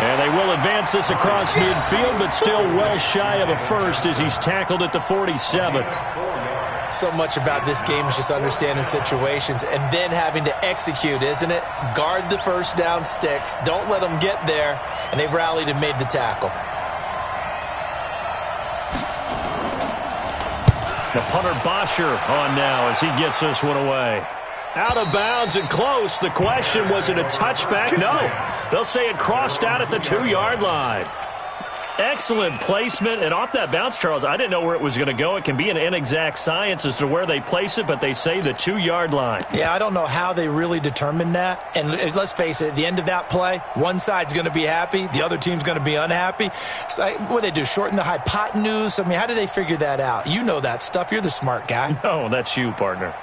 And they will advance this across midfield, but still well shy of a first as he's tackled at the 47. So much about this game is just understanding situations and then having to execute, isn't it? Guard the first down sticks. Don't let them get there. And they've rallied and made the tackle. The punter Bosher on now as he gets this one away. Out of bounds and close. The question, was it a touchback? No. They'll say it crossed out at the 2-yard line. Excellent placement, and off that bounce, Charles, I didn't know where it was going to go. It can be an inexact science as to where they place it, but they say the 2-yard line. Yeah, I don't know how they really determined that. And let's face it, at the end of that play, one side's going to be happy, the other team's going to be unhappy. So what do they do, shorten the hypotenuse? I mean, how do they figure that out? You know that stuff. You're the smart guy. No, that's you, partner.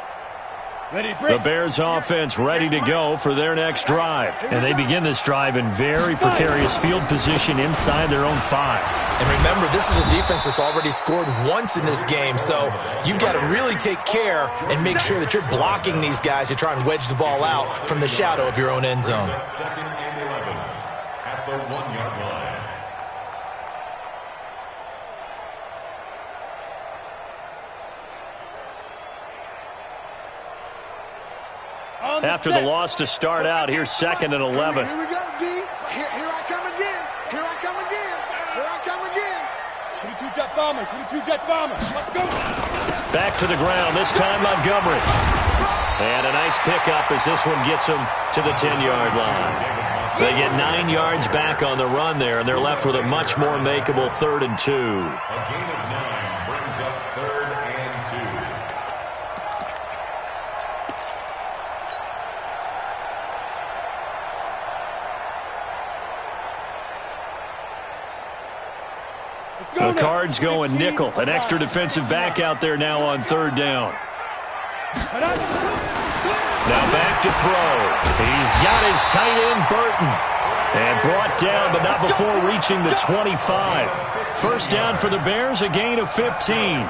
The Bears offense ready to go for their next drive. And they begin this drive in very precarious field position inside their own 5. And remember, this is a defense that's already scored once in this game, so you've got to really take care and make sure that you're blocking these guys to try and wedge the ball out from the shadow of your own end zone. 2nd and 11 at the 1-yard line. After the loss to start out, here's 2nd and 11. Here we go, D. Here I come again. Here I come again. Here I come again. 22 jet bomber. 22 jet bomber. Let's go. Back to the ground, this time Montgomery. And a nice pickup as this one gets them to the 10-yard line. They get 9 yards back on the run there, and they're left with a much more makeable 3rd and 2. A gain of 9 brings up 3rd and 2. The Cards going nickel. An extra defensive back out there now on 3rd down. Now back to throw. He's got his tight end, Burton. And brought down, but not before reaching the 25. First down for the Bears, a gain of 15.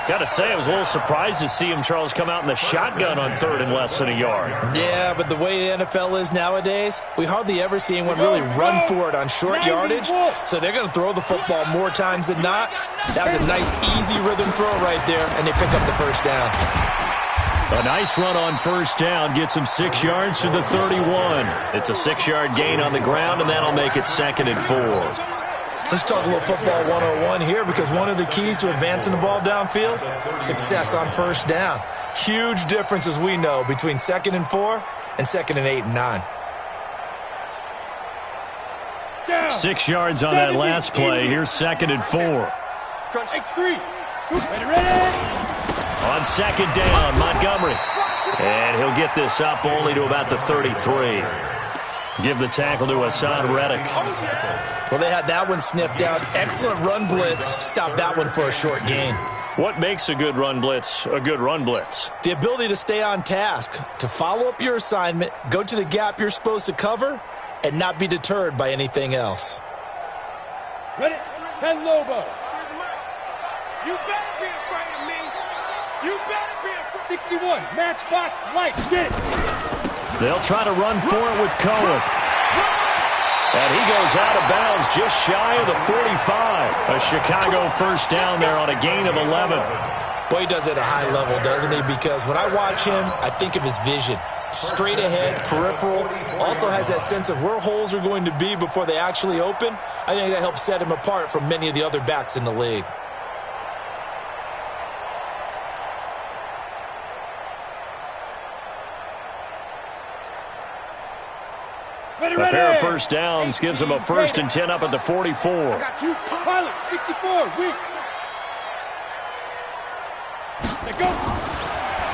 Got to say, I was a little surprised to see him, Charles, come out in the shotgun on 3rd and less than a yard. Yeah, but the way the NFL is nowadays, we hardly ever see anyone really run for it on short yardage. So they're going to throw the football more times than not. That was a nice, easy rhythm throw right there, and they pick up the first down. A nice run on first down gets him 6 yards to the 31. It's a 6-yard gain on the ground, and that'll make it 2nd and 4. Let's talk a little football 101 here, because one of the keys to advancing the ball downfield, success on first down. Huge difference, as we know, between 2nd and 4 and 2nd and 8 and 9. 6 yards on that last play. Here's 2nd and 4. On 2nd down, Montgomery. And he'll get this up only to about the 33. Give the tackle to Hassan Reddick. Well, they had that one sniffed out. Excellent run blitz. Stop that one for a short gain. What makes a good run blitz a good run blitz? The ability to stay on task, to follow up your assignment, go to the gap you're supposed to cover, and not be deterred by anything else. Ready? 10 Lobo. You better be afraid of me. You better be afraid. 61, matchbox, light, get it. They'll try to run for it with Cohen. And he goes out of bounds just shy of the 45. A Chicago first down there on a gain of 11. Boy, he does it at a high level, doesn't he? Because when I watch him, I think of his vision. Straight ahead, peripheral, also has that sense of where holes are going to be before they actually open. I think that helps set him apart from many of the other backs in the league. A pair of first downs gives them a 1st and 10 up at the 44. I got you, pilot, 64, weak. They go.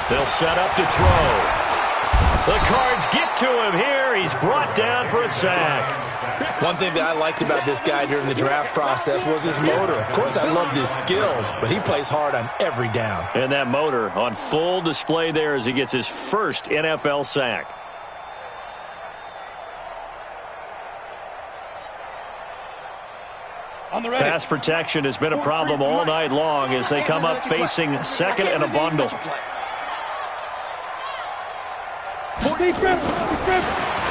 They'll set up to throw. The Cards get to him here. He's brought down for a sack. One thing that I liked about this guy during the draft process was his motor. Of course, I loved his skills, but he plays hard on every down. And that motor on full display there as he gets his first NFL sack. Pass protection has been a problem all night long as they come up facing 2nd and a bundle.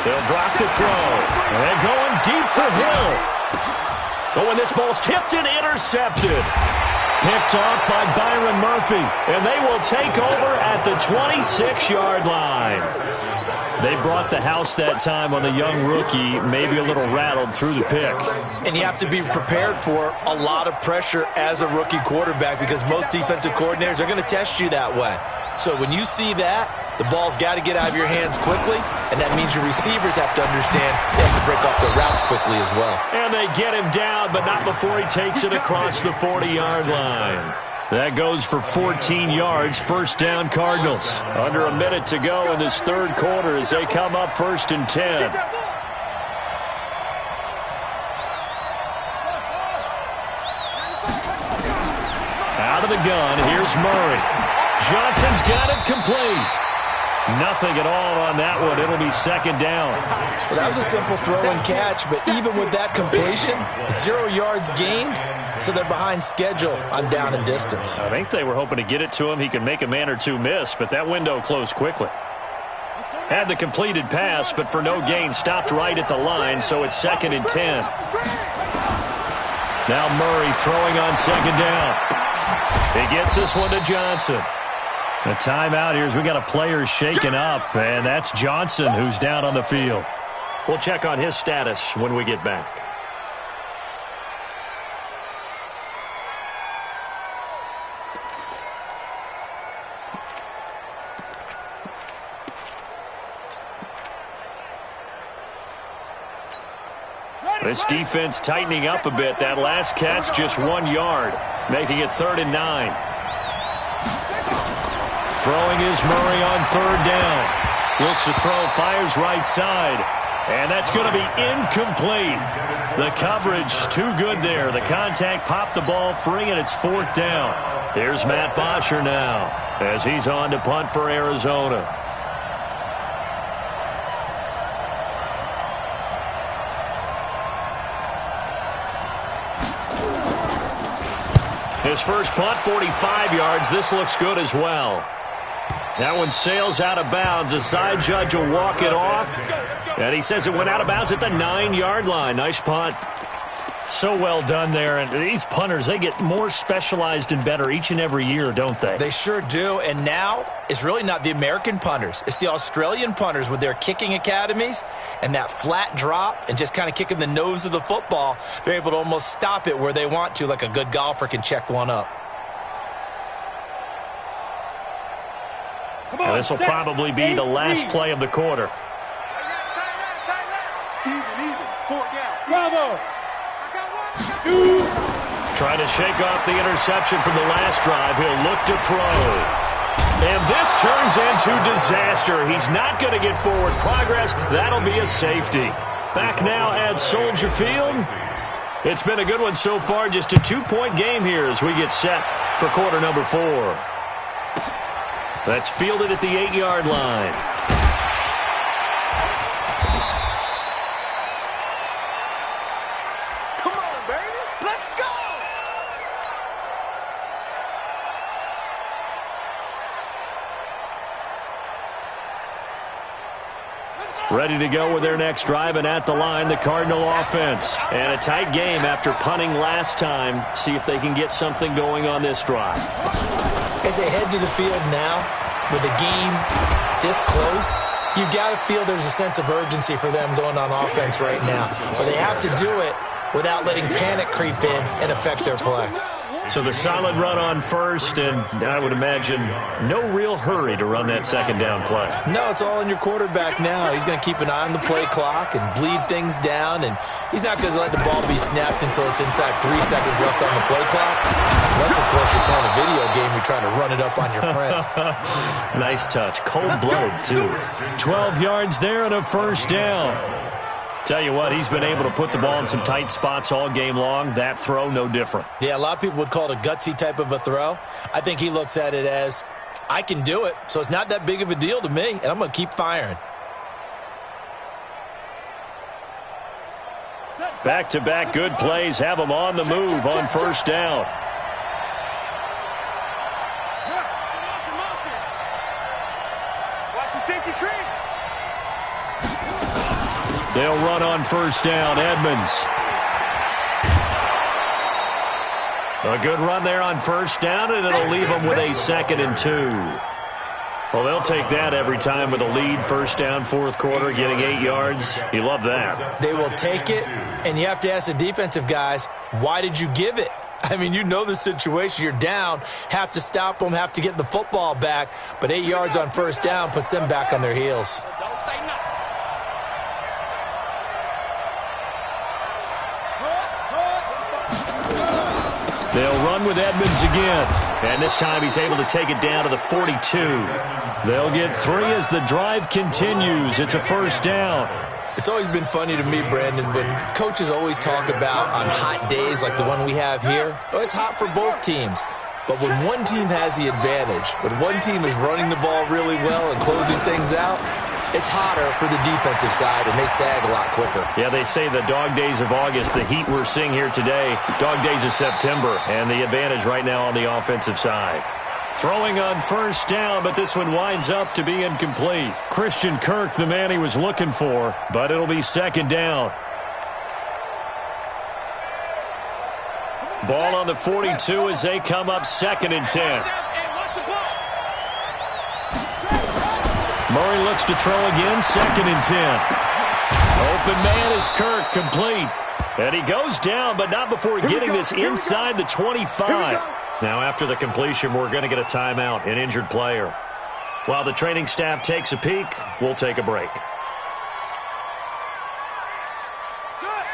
They'll drop to throw. And going deep for Hill. Oh, and this ball's tipped and intercepted. Picked off by Byron Murphy. And they will take over at the 26-yard line. They brought the house that time on the young rookie, maybe a little rattled through the pick. And you have to be prepared for a lot of pressure as a rookie quarterback, because most defensive coordinators are going to test you that way. So when you see that, the ball's got to get out of your hands quickly, and that means your receivers have to understand they have to break off their routes quickly as well. And they get him down, but not before he takes it across the 40-yard line. That goes for 14 yards, first down Cardinals. Under a minute to go in this third quarter as they come up 1st and 10. Out of the gun, here's Murray. Johnson's got it complete. Nothing at all on that one. It'll be 2nd down. Well, that was a simple throw and catch, but even with that completion, 0 yards gained, so they're behind schedule on down and distance. I think they were hoping to get it to him. He could make a man or two miss, but that window closed quickly. Had the completed pass, but for no gain, stopped right at the line, so it's 2nd and 10. Now Murray throwing on 2nd down. He gets this one to Johnson. The timeout here is we got a player shaken up, and that's Johnson who's down on the field. We'll check on his status when we get back. This defense tightening up a bit. That last catch just 1 yard, making it 3rd and 9. Throwing is Murray on 3rd down. Looks to throw, fires right side. And that's going to be incomplete. The coverage too good there. The contact popped the ball free, and it's 4th down. Here's Matt Bosher now as he's on to punt for Arizona. His first punt, 45 yards. This looks good as well. That one sails out of bounds. The side judge will walk it off. And he says it went out of bounds at the 9-yard line. Nice punt. So well done there. And these punters, they get more specialized and better each and every year, don't they? They sure do. And now it's really not the American punters. It's the Australian punters with their kicking academies and that flat drop and just kind of kicking the nose of the football. They're able to almost stop it where they want to, like a good golfer can check one up. Now, this will probably be the last play of the quarter. Bravo! Trying to shake off the interception from the last drive. He'll look to throw. And this turns into disaster. He's not going to get forward progress. That'll be a safety. Back now at Soldier Field. It's been a good one so far. Just a 2-point game here as we get set for quarter number 4. That's fielded at the 8-yard line. Ready to go with their next drive, and at the line, the Cardinal offense. And a tight game after punting last time. See if they can get something going on this drive. As they head to the field now, with the game this close, you've got to feel there's a sense of urgency for them going on offense right now. But they have to do it without letting panic creep in and affect their play. So the solid run on first, and I would imagine no real hurry to run that second down play. No, it's all on your quarterback now. He's going to keep an eye on the play clock and bleed things down, and he's not going to let the ball be snapped until it's inside 3 seconds left on the play clock. Unless, of course, you're playing a video game, you're trying to run it up on your friend. Nice touch. Cold-blooded, too. 12 yards there and a first down. Tell you what, he's been able to put the ball in some tight spots all game long. That throw, no different. Yeah, a lot of people would call it a gutsy type of a throw. I think he looks at it as, I can do it, so it's not that big of a deal to me, and I'm going to keep firing. Back-to-back good plays have him on the move on first down. Watch the safety creep. They'll run on first down. Edmonds. A good run there on first down, and it'll leave them with a 2nd and 2. Well, they'll take that every time with a lead. First down, fourth quarter, getting 8 yards. You love that. They will take it, and you have to ask the defensive guys, why did you give it? I mean, you know the situation. You're down, have to stop them, have to get the football back, but 8 yards on first down puts them back on their heels. Don't say nothing. They'll run with Edmonds again. And this time he's able to take it down to the 42. They'll get 3 as the drive continues. It's a first down. It's always been funny to me, Brandon, when coaches always talk about on hot days like the one we have here, it's hot for both teams. But when one team has the advantage, when one team is running the ball really well and closing things out, it's hotter for the defensive side, and they sag a lot quicker. Yeah, they say the dog days of August, the heat we're seeing here today, dog days of September, and the advantage right now on the offensive side. Throwing on first down, but this one winds up to be incomplete. Christian Kirk, the man he was looking for, but it'll be 2nd down. Ball on the 42 as they come up 2nd and 10. Murray looks to throw again, 2nd and 10. Open man is Kirk, complete. And he goes down, but not before getting this inside the 25. Now after the completion, we're going to get a timeout, an injured player. While the training staff takes a peek, we'll take a break.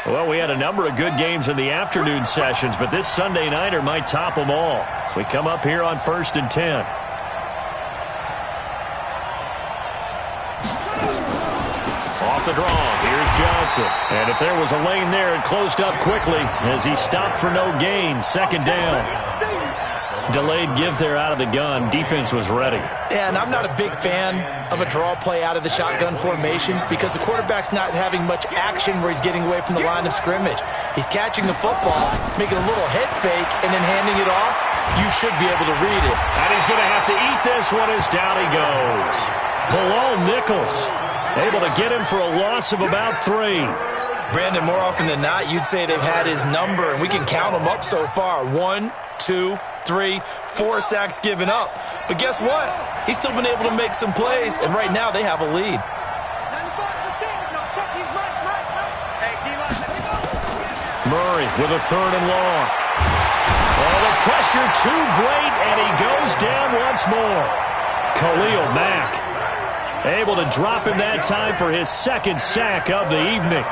Well, we had a number of good games in the afternoon sessions, but this Sunday nighter might top them all. So we come up here on 1st and 10. Off the draw, here's Johnson. And if there was a lane there, it closed up quickly as he stopped for no gain. 2nd down. Delayed give there out of the gun. Defense was ready. Yeah, and I'm not a big fan of a draw play out of the shotgun formation because the quarterback's not having much action where he's getting away from the line of scrimmage. He's catching the football, making a little head fake, and then handing it off. You should be able to read it. And he's going to have to eat this one as down he goes. Below Nichols. Able to get him for a loss of about 3. Brandon, more often than not, you'd say they've had his number, and we can count them up so far. 1, 2, 3, 4 sacks given up. But guess what? He's still been able to make some plays, and right now they have a lead. Murray with a 3rd and long. Oh, the pressure too great, and he goes down once more. Khalil Mack able to drop him that time for his 2nd sack of the evening.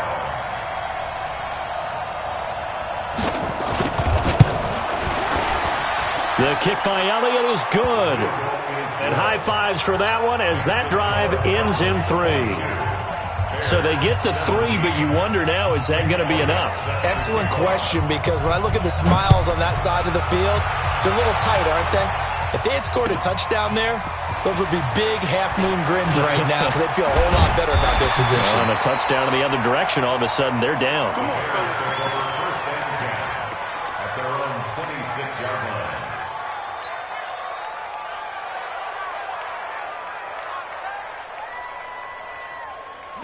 The kick by Elliott is good. And high fives for that one as that drive ends in 3. So they get to 3, but you wonder now, is that going to be enough? Excellent question, because when I look at the smiles on that side of the field, they're a little tight, aren't they? If they had scored a touchdown there, those would be big half-moon grins right now because they'd feel a whole lot better about their position. On a touchdown in the other direction, all of a sudden they're down. At their own 26-yard line.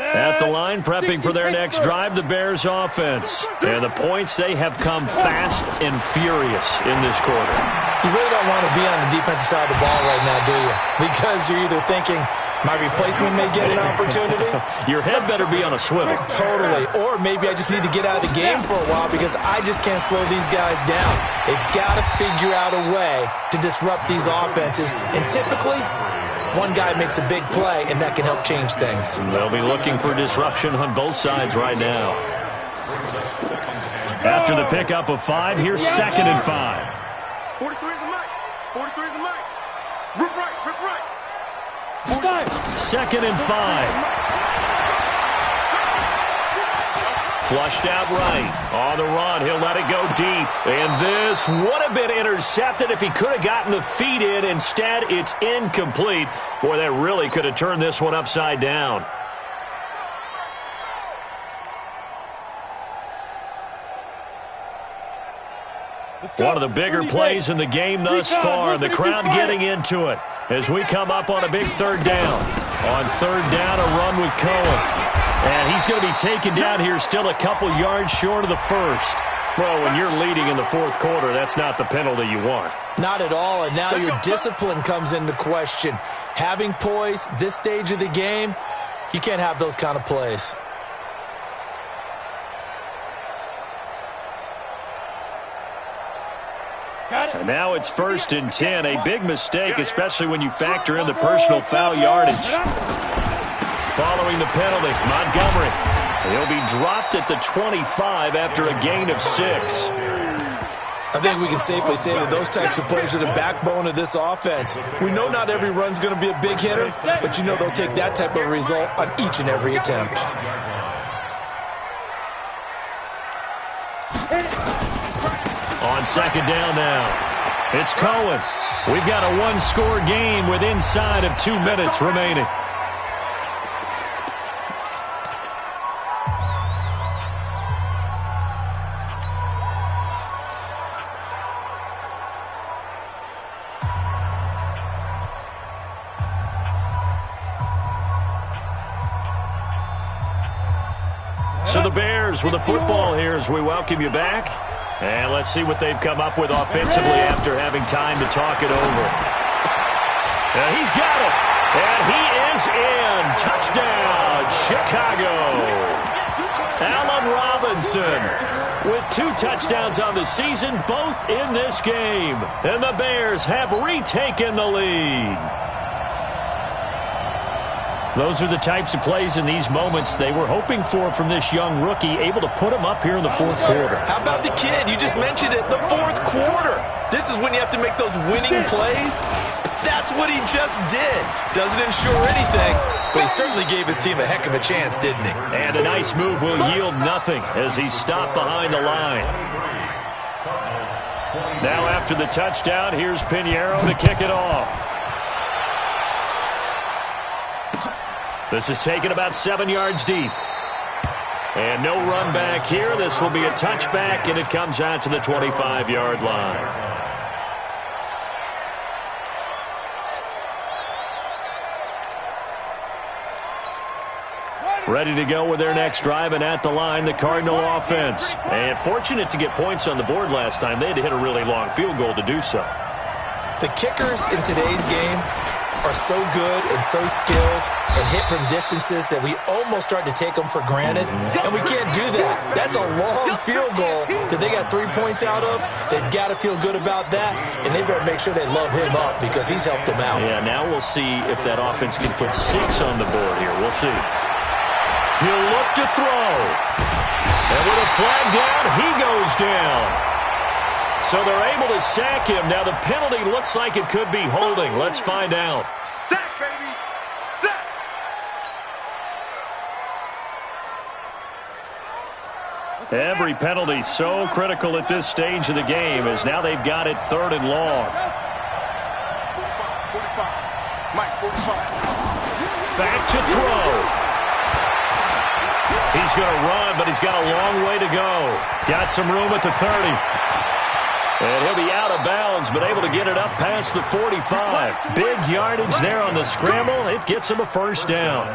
At the line, prepping for their next drive, the Bears offense. And the points, they have come fast and furious in this quarter. You really don't want to be on the defensive side of the ball right now, do you? Because you're either thinking, my replacement may get an opportunity. Your head better be on a swivel. Totally. Or maybe I just need to get out of the game for a while because I just can't slow these guys down. They've got to figure out a way to disrupt these offenses. And typically, one guy makes a big play, and that can help change things. They'll be looking for disruption on both sides right now. After the pickup of 5, here's 2nd and 5. 43 is the mic. 43 is the mic. Rip right, rip right. 2nd and 5. Flushed out right. On the run, he'll let it go deep. And this would have been intercepted if he could have gotten the feet in. Instead, it's incomplete. Boy, that really could have turned this one upside down. One of the bigger plays in the game thus far. The crowd getting into it as we come up on a big 3rd down. On 3rd down, a run with Cohen. And he's going to be taken down here still a couple yards short of the 1st. Well, when you're leading in the 4th quarter, that's not the penalty you want. Not at all, and now your discipline comes into question. Having poise this stage of the game, you can't have those kind of plays. And now it's 1st and 10. A big mistake, especially when you factor in the personal foul yardage. Following the penalty, Montgomery. He'll be dropped at the 25 after a gain of 6. I think we can safely say that those types of plays are the backbone of this offense. We know not every run's going to be a big hitter, but you know they'll take that type of result on each and every attempt. On 2nd down now, it's Cohen. We've got a 1-score game with inside of 2 minutes remaining. So the Bears with the football here as we welcome you back. And let's see what they've come up with offensively after having time to talk it over. He's got it. And he is in. Touchdown, Chicago. Allen Robinson with 2 touchdowns on the season, both in this game. And the Bears have retaken the lead. Those are the types of plays in these moments they were hoping for from this young rookie, able to put him up here in the 4th quarter. How about the kid? You just mentioned it, the 4th quarter. This is when you have to make those winning plays. That's what he just did. Doesn't ensure anything, but he certainly gave his team a heck of a chance, didn't he? And a nice move will yield nothing as he stopped behind the line. Now after the touchdown, here's Pinheiro to kick it off. This is taken about 7 yards deep. And no run back here. This will be a touchback, and it comes out to the 25-yard line. Ready to go with their next drive, and at the line, the Cardinal offense. And fortunate to get points on the board last time. They had to hit a really long field goal to do so. The kickers in today's game are so good and so skilled and hit from distances that we almost start to take them for granted, and we can't do that. That's a long field goal that they got 3 points out of. They've got to feel good about that, and they better make sure they love him up because he's helped them out. Yeah, now we'll see if that offense can put 6 on the board here. We'll see. He'll look to throw. And with a flag down, he goes down. So they're able to sack him. Now the penalty looks like it could be holding. Let's find out. Sack, baby! Sack! Every penalty so critical at this stage of the game as now they've got it 3rd and long. 45. Mike, 45. Back to throw. He's going to run, but he's got a long way to go. Got some room at the 30. And he'll be out of bounds, but able to get it up past the 45. Big yardage there on the scramble. It gets him a first down.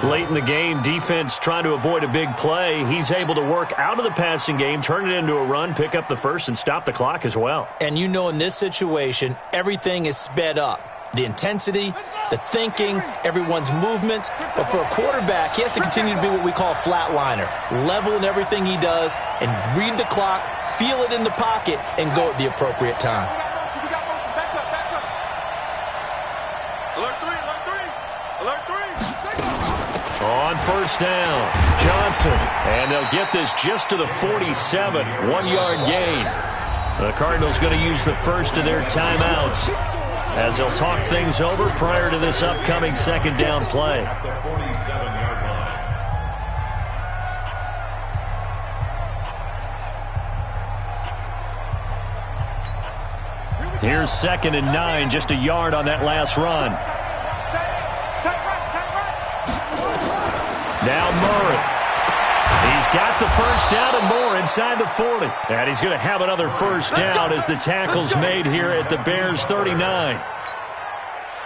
Late in the game, defense trying to avoid a big play. He's able to work out of the passing game, turn it into a run, pick up the first, and stop the clock as well. And you know in this situation, everything is sped up. The intensity, the thinking, everyone's movement. But for a quarterback, he has to continue to be what we call a flatliner. Level in everything he does and read the clock, feel it in the pocket, and go at the appropriate time. We got motion. Back up, back up. Alert 3. On first down, Johnson. And they'll get this just to the 47. 1-yard gain. The Cardinals going to use the first of their timeouts as they'll talk things over prior to this upcoming second down play. The 47-yard line. Here's 2nd and 9, just a yard on that last run. Now Murray. He's got the first down and more inside the 40. And he's going to have another first down as the tackle's made here at the Bears' 39.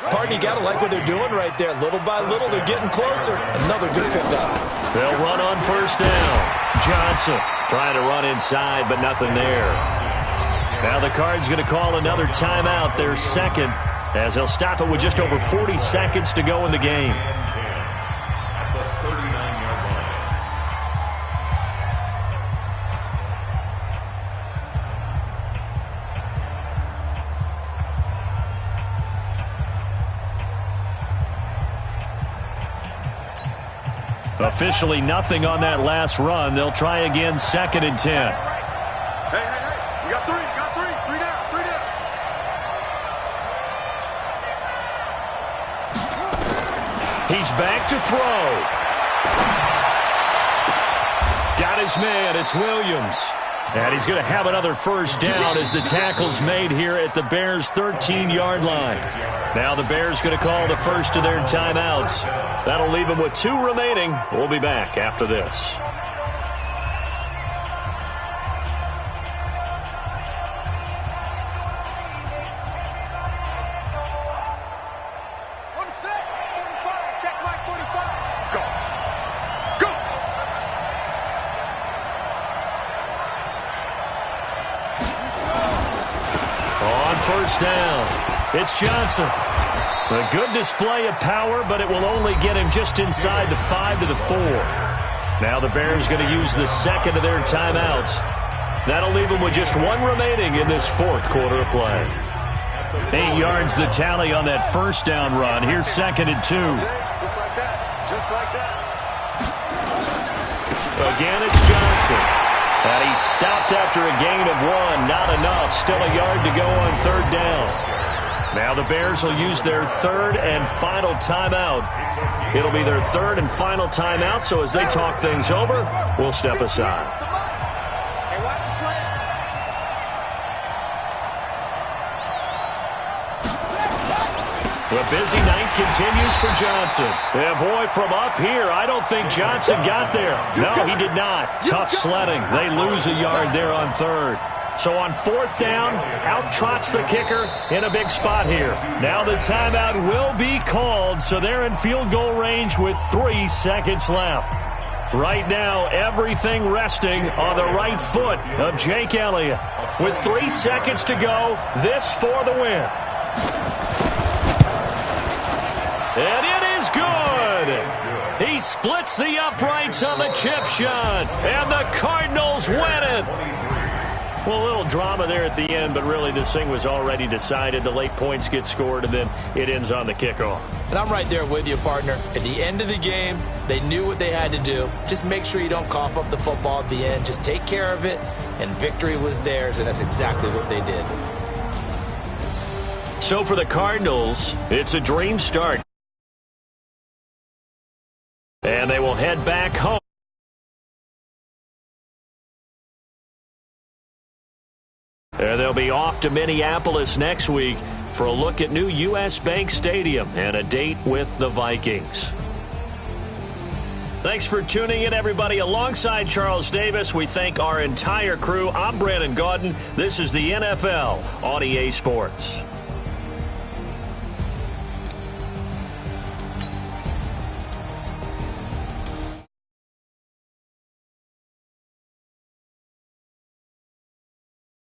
Pardon, you got to like what they're doing right there. Little by little, they're getting closer. Another good pickup. They'll run on first down. Johnson trying to run inside, but nothing there. Now the Cards going to call another timeout, their second, as they'll stop it with just over 40 seconds to go in the game. At the 39-yard line. Officially nothing on that last run. They'll try again, 2nd and 10. Hey. We got 3. Three down. He's back to throw. Got his man. It's Williams. And he's going to have another first down as the tackle's made here at the Bears' 13-yard line. Now the Bears going to call the first of their timeouts. That'll leave them with 2 remaining. We'll be back after this. On the set. 45. Check Mike, 45. Go. On first down, it's Johnson. A good display of power, but it will only get him just inside the 5 to the 4. Now the Bears going to use the second of their timeouts. That'll leave them with just 1 remaining in this 4th quarter of play. 8 yards the tally on that first down run. Here's 2nd and 2. Just like that. Just like that. Again, it's Johnson. And he stopped after a gain of 1. Not enough. Still a yard to go on 3rd down. Now the Bears will use their 3rd and final timeout. It'll be their 3rd and final timeout, so as they talk things over, we'll step aside. Hey, watch the slant. The busy night continues for Johnson. Yeah, boy, from up here, I don't think Johnson got there. No, he did not. Tough sledding. They lose a yard there on 3rd. So on 4th down, out trots the kicker in a big spot here. Now the timeout will be called, so they're in field goal range with 3 seconds left. Right now, everything resting on the right foot of Jake Elliott. With 3 seconds to go, this for the win. And it is good. He splits the uprights on the chip shot, and the Cardinals win it. Well, a little drama there at the end, but really this thing was already decided. The late points get scored, and then it ends on the kickoff. And I'm right there with you, partner. At the end of the game, they knew what they had to do. Just make sure you don't cough up the football at the end. Just take care of it, and victory was theirs, and that's exactly what they did. So for the Cardinals, it's a dream start. And they will head back home. And they'll be off to Minneapolis next week for a look at new U.S. Bank Stadium and a date with the Vikings. Thanks for tuning in, everybody. Alongside Charles Davis, we thank our entire crew. I'm Brandon Gaudin. This is the NFL on EA Sports.